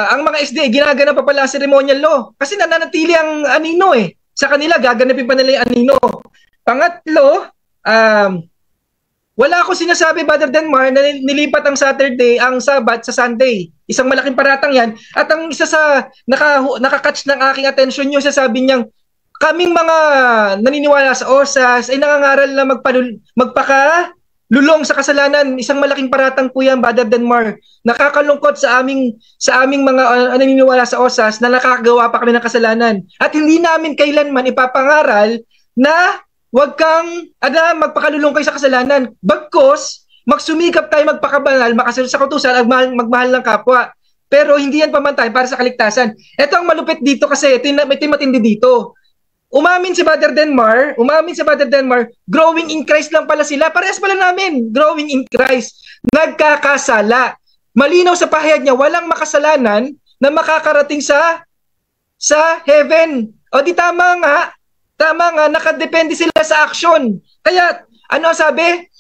ang mga SDA ginagana pa pala ang ceremonial law kasi nananatili ang anino eh. Sa kanila, gaganapin pa nila yung anino. Pangatlo, wala akong sinasabi, Brother Denmar, na nilipat ang Saturday, ang Sabat sa Sunday. Isang malaking paratang yan. At ang isa sa nakakatch ng aking attention yung sasabi niyang, kaming mga naniniwala sa OSAS ay nangangaral na magpakalulong sa kasalanan. Isang malaking paratang po yan, Brother Denmar. Nakakalungkot sa aming mga naniniwala sa OSAS na nakakagawa pa kami ng kasalanan. At hindi namin kailanman ipapangaral na huwag kang magpakalulong kayo sa kasalanan. Bagkos, magsumikap tayo magpakabanal, makasunod sa kautusan at magmahal ng kapwa. Pero hindi yan pamantayan para sa kaligtasan. Ito ang malupit dito kasi may matindi dito. Umamin si Brother Denmar, growing in Christ lang pala sila. Parehas pala namin, growing in Christ. Nagkakasala. Malinaw sa pahayag niya, walang makasalanan na makakarating sa heaven. O di tama nga, nakadepende sila sa action. Kaya, sabi?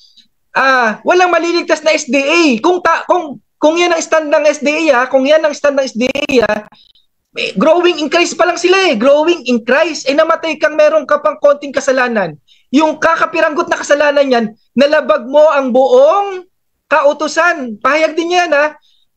Walang maliligtas na SDA. Kung yan ang stand ng SDA, growing in Christ pa lang sila growing in Christ. Namatay kang meron ka pang konting kasalanan. Yung kakapiranggot na kasalanan yan, nalabag mo ang buong kautusan. Pahayag din yan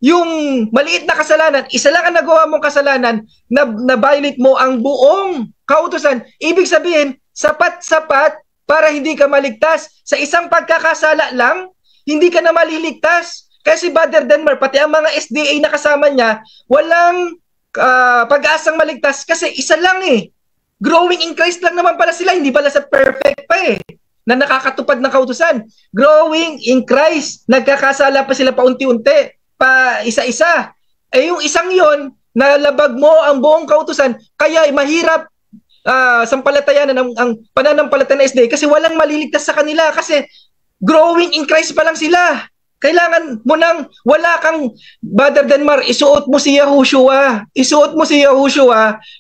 yung maliit na kasalanan, isa lang ang nagawa mong kasalanan, na violate mo ang buong kautusan. Ibig sabihin, sapat-sapat para hindi ka maligtas. Sa isang pagkakasala lang, hindi ka na maliligtas. Kasi Brother Denmar, pati ang mga SDA na kasama niya, walang pag-asang maligtas kasi isa lang Growing in Christ lang naman pala sila, hindi pala sa perfect pa na nakakatupad ng kautusan. Growing in Christ, nagkakasala pa sila paunti-unti, pa isa-isa. Yung isang yon, nalabag mo ang buong kautusan, kaya mahirap sampalatayanan ang pananampalataya ng SDA kasi walang maliligtas sa kanila kasi growing in Christ pa lang sila. Kailangan mo wala kang, Brother Denmar, isuot mo si Yahushua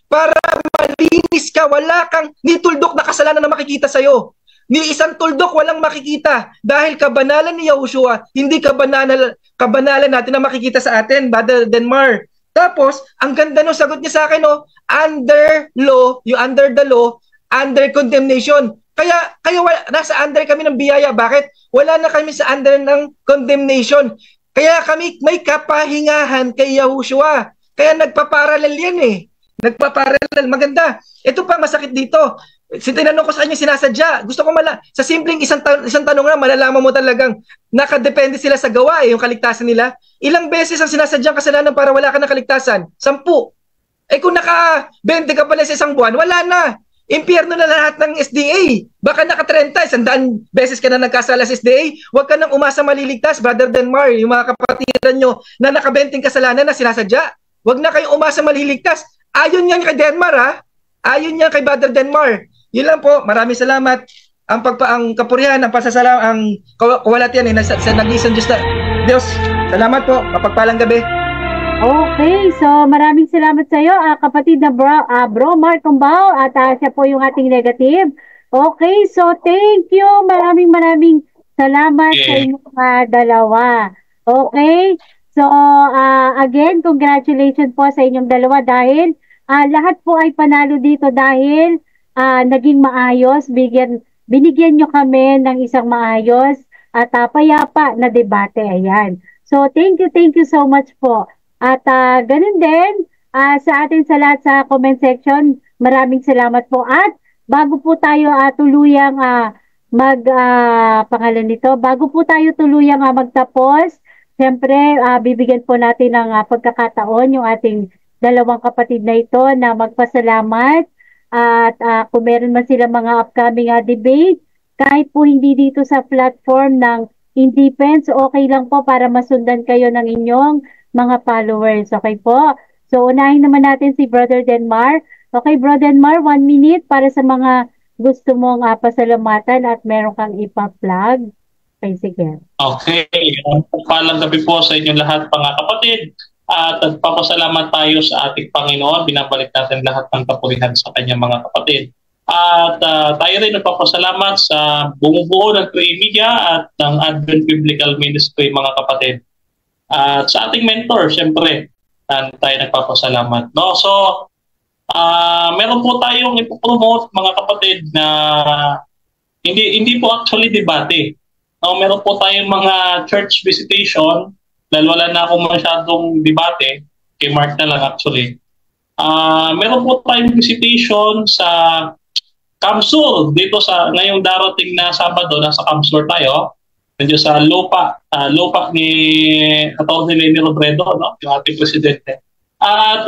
para malinis ka. Wala kang ni tuldok na kasalanan na makikita sa'yo. Ni isang tuldok walang makikita dahil kabanalan ni Yahushua, hindi kabanalan natin na makikita sa atin, Brother Denmar. Tapos, ang ganda no sagot niya sa akin, under the law, under condemnation. Kaya nasa under kami ng biyaya. Bakit? Wala na kami sa under ng condemnation. Kaya kami may kapahingahan kay Yahushua. Kaya nagpaparallel yan Nagpaparallel. Maganda. Ito pa masakit dito. Tinanong ko sa kanya sinasadya. Gusto ko sa simpleng isang tanong na malalaman mo talagang nakadepende sila sa gawa yung kaligtasan nila. Ilang beses ang sinasadyang kasalanan para wala ka ng kaligtasan? 10. Kung naka-20 ka pala sa isang buwan, wala na. Impyerno na lahat ng SDA. Baka naka-30, 100 beses ka na nagkasala sa SDA. Huwag ka nang umasa maliligtas, Brother Denmar, yung mga kapatiran nyo na naka-20 kasalanan na sinasadya. Huwag na kayong umasa maliligtas. Ayon yan kay Denmar, Ayon yan kay Brother Denmar. Yun lang po. Maraming salamat. Ang kapurihan, ang pasasalamat, ang kawalatian sa nag-iisang Diyos. Salamat po. Mapagpalang gabi. Okay, so maraming salamat sa iyo, kapatid na bro Mark Kumbao, at siya po yung ating negative. Okay, so thank you. Maraming salamat sa inyong dalawa. Okay, so again, congratulations po sa inyong dalawa dahil lahat po ay panalo dito dahil naging maayos, binigyan nyo kami ng isang maayos at payapa na debate. Ayan. So, thank you so much po. At ganun din, sa atin sa lahat sa comment section, maraming salamat po. At bago po tayo tuluyang pangalan nito, bago po tayo tuluyang magtapos, siyempre, bibigyan po natin ng pagkakataon yung ating dalawang kapatid na ito na magpasalamat. At kung meron man sila mga upcoming debate, kahit po hindi dito sa platform ng Independence, okay lang po para masundan kayo ng inyong mga followers. Okay po? So, unahin naman natin si Brother Denmar. Okay, Brother Denmar, 1 minute para sa mga gusto mong pasalamatan at meron kang ipa-plug. Okay, sige. Okay. Palang gabi po sa inyong lahat, mga kapatid. At nagpapasalamat tayo sa ating Panginoon. Binabalik natin lahat ng kapulihan sa kanyang mga kapatid. At tayo rin nagpapasalamat sa bumubuo ng Trey Media at ng Advent Biblical Ministry, mga kapatid. At sa ating mentor, siyempre, tayo nagpapasalamat. No? So, meron po tayong ipopromote, mga kapatid, na hindi po actually debate. No? Meron po tayong mga church visitation, dahil wala na akong masyadong debate, kay Mark na lang actually. Meron po tayong visitation sa Kamsur, dito sa ngayong darating na Sabado, nasa Kamsur tayo, medyo sa lupa ni Atty. Leni Robredo, no? Yung ating presidente. At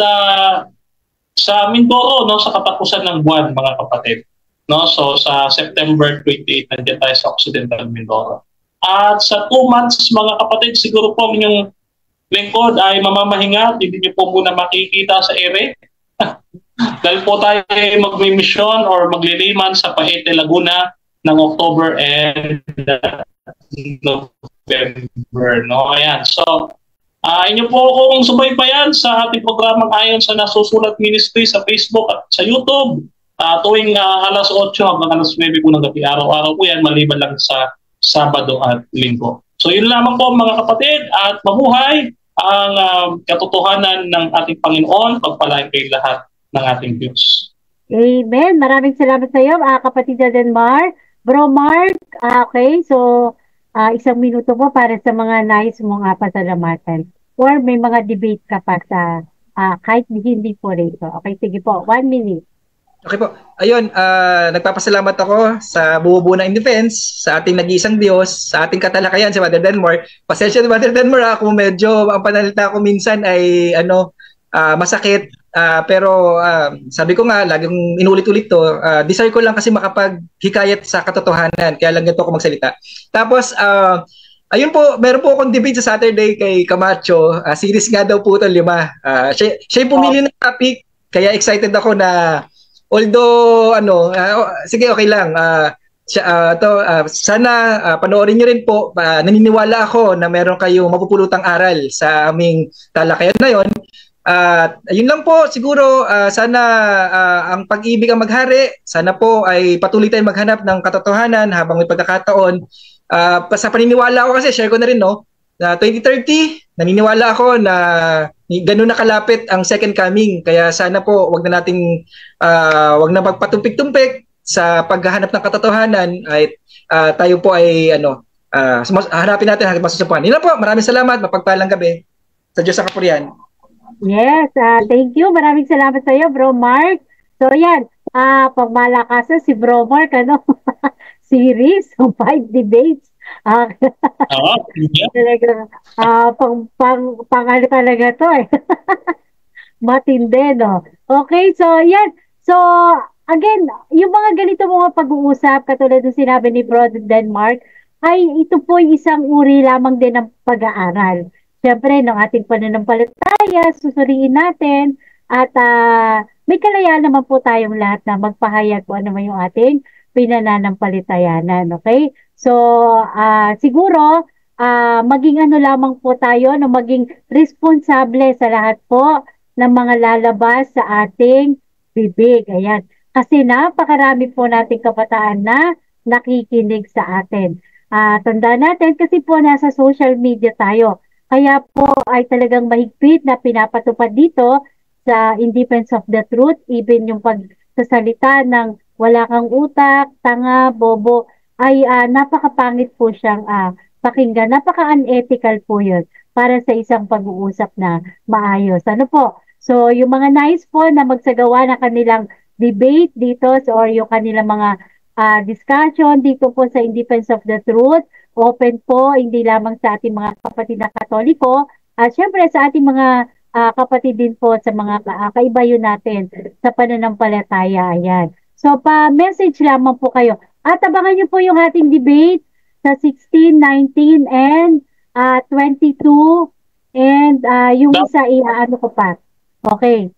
sa Mindoro, no, sa katapusan ng buwan, mga kapatid. No? So sa September 28, nandiyan tayo sa Occidental Mindoro. At sa 2 months, mga kapatid, siguro po yung lingkod ay mamamahinga, hindi niyo po muna makikita sa ere. Dahil po tayo magmi-mission or magliliman sa Paete, Laguna ng October and November. No? Ayan. So, inyo po kung subaybayan sa ating programang Ayon sa Nasusulat Ministry sa Facebook at sa YouTube. Tuwing alas 8 hanggang alas 9 po ng gabi. Araw-araw po yan, maliban lang sa Sabado at Linggo. So yun lamang po, mga kapatid, at mabuhay ang katotohanan ng ating Panginoon. Pagpalain kayo lahat ng ating Diyos. Amen. Maraming salamat sa iyo, kapatid Denmar. Bro Mark, okay, so 1 minuto po para sa mga nais mong pasalamatan. Or may mga debate ka pa sa kahit hindi po rito. Okay, sige po, 1 minute. Okay po. Ayun, nagpapasalamat ako sa buo-buo ng Independence, sa ating nag-iisang Diyos, sa ating katalakayan, si Mother Denmar. Pasensya ni Mother Denmar, kung medyo ang panalita ko minsan ay masakit. Pero sabi ko nga, laging inulit-ulit to, desire ko lang kasi makapaghikayat sa katotohanan, kaya lang ganito ako magsalita. Tapos, ayun po, meron po akong debate sa Saturday kay Camacho, series nga daw po ito 5. Siya pumili ng topic, kaya excited ako na, although, sige, okay lang, sana panoorin nyo rin po, naniniwala ako na meron kayong mapupulutang aral sa aming talakayan na yon. Yun lang po, siguro sana ang pag-ibig ang maghari, sana po ay patuloy tayong maghanap ng katotohanan habang may pagkakataon. Sa paniniwala ko kasi, share ko na rin, no, na 2030, naniniwala ako na ganun na kalapit ang second coming, kaya sana po wag na magpatumpik-tumpik sa paghahanap ng katotohanan, ay tayo po ay hanapin natin hanggang masusupuan. Yun na po, maraming salamat, mapagpalang gabi sa Diyos sa kapurihan. Yes, thank you. Maraming salamat sa iyo, Bro Mark. So yan, pagmalakasan si Bro Mark, series of 5 debates. Talaga, talaga to eh. Matindi, no? Okay, so yan. So, again, yung mga ganito mga pag-uusap, katulad ng sinabi ni Brother Denmark, ay ito po isang uri lamang din ng pag-aaral. Siyempre, ng ating pananampalataya, susuriin natin, at may kalayaan naman po tayong lahat na magpahayag kung ano man yung ating pinananampalatayanan, okay? So, siguro, maging lamang po tayo, maging responsable sa lahat po ng mga lalabas sa ating bibig. Ayan. Kasi napakarami po nating kabataan na nakikinig sa atin. Tandaan natin kasi po nasa social media tayo. Kaya po ay talagang mahigpit na pinapatupad dito sa In Defense of the Truth, even yung pagsasalita ng wala kang utak, tanga, bobo, ay napakapangit po siyang pakinggan. Napaka-unethical po yun para sa isang pag-uusap na maayos. Ano po? So, yung mga nais po na magsagawa ng kanilang debate dito or yung kanilang mga discussion dito po sa In Defense of the Truth, open po, hindi lamang sa ating mga kapatid na Katoliko, at syempre sa ating mga kapatid din po sa mga kaibayo natin sa pananampalataya. Ayan. So, pa-message lamang po kayo. At abangan nyo po yung ating debate sa 16, 19, and 22. And yung isa, ano ko pa. Okay.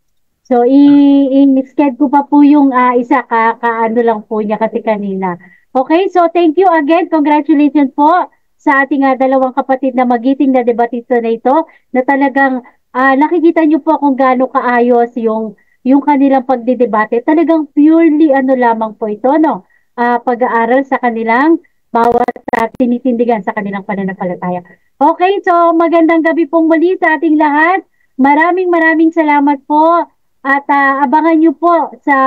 So, i-schedule ko pa po yung isa, ano lang po niya kasi kanina. Okay, so thank you again. Congratulations po sa ating dalawang kapatid na magiting na debatista na ito, na talagang nakikita niyo po kung gaano kaayos yung kanilang pagdidebate. Talagang purely ano lamang po ito, no? Pag-aaral sa kanilang bawat tinitindigan sa kanilang pananampalataya. Okay, so magandang gabi pong muli sa ating lahat. Maraming salamat po. At abangan nyo po sa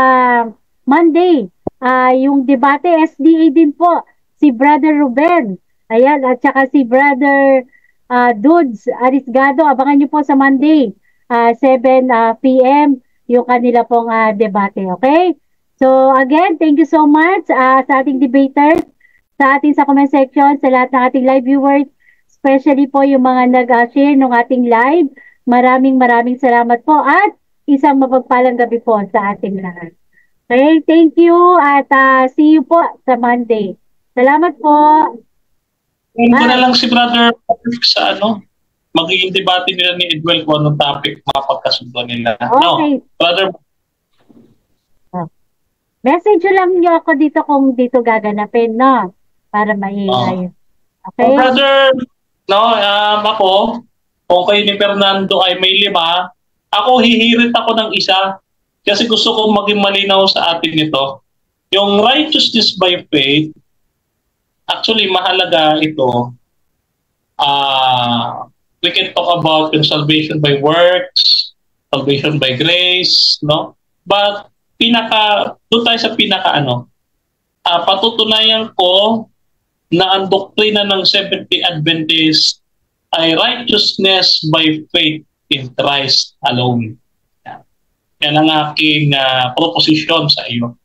Monday, yung debate SDA din po, si Brother Ruben. Ayan, at saka si Brother Dudes Arisgado. Abangan nyo po sa Monday, 7 p.m. yung kanila pong debate. Okay? So again, thank you so much sa ating debaters, sa comment section, sa lahat ng ating live viewers, especially po yung mga nag-share ng ating live. Maraming salamat po at isang mapagpalang gabi po sa ating lahat. Okay, thank you at see you po sa Monday. Salamat po. Ano na lang si Brother sa magiging debate nila ni Edwell kung anong topic mapagkasundo nila. Okay. No, Brother. Message lang niyo ako dito kung dito gaganapin, no? Para maingay. Okay? Brother, ako, kung kayo ni Fernando ay may 5, ako hihirit ako ng isa kasi gusto kong maging malinaw sa atin ito. Yung righteousness by faith, actually mahalaga ito. We can talk about yung salvation by works, salvation by grace, no? But doon tayo sa patutunayan ko na ang doktrina ng Seventh-day Adventist ay righteousness by faith in Christ alone. Yan ang aking proposition sa iyo.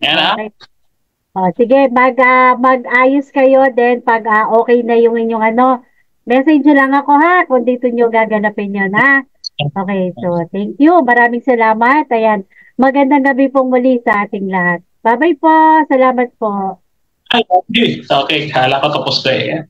Yan sige, mag-ayos kayo then pag okay na yung inyong message lang ako kung dito nyo gaganapin yun Okay, so thank you. Maraming salamat. Ayan, magandang gabi pong muli sa ating lahat. Bye-bye po. Salamat po. Okay, kala ko tapos na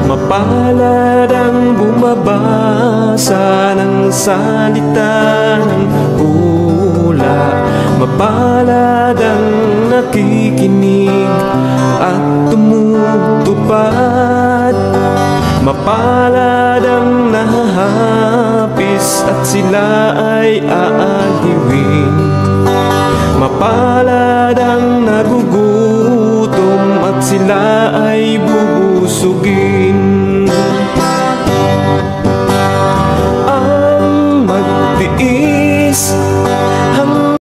Mapalad ang bumabasa ng salita ng hula. Mapalad ang nakikinig at tumutupad. Mapalad ang nahahapis at sila ay aaliwin. Mapalad ang nagugutom at sila ay bubusugin. Ang magtiis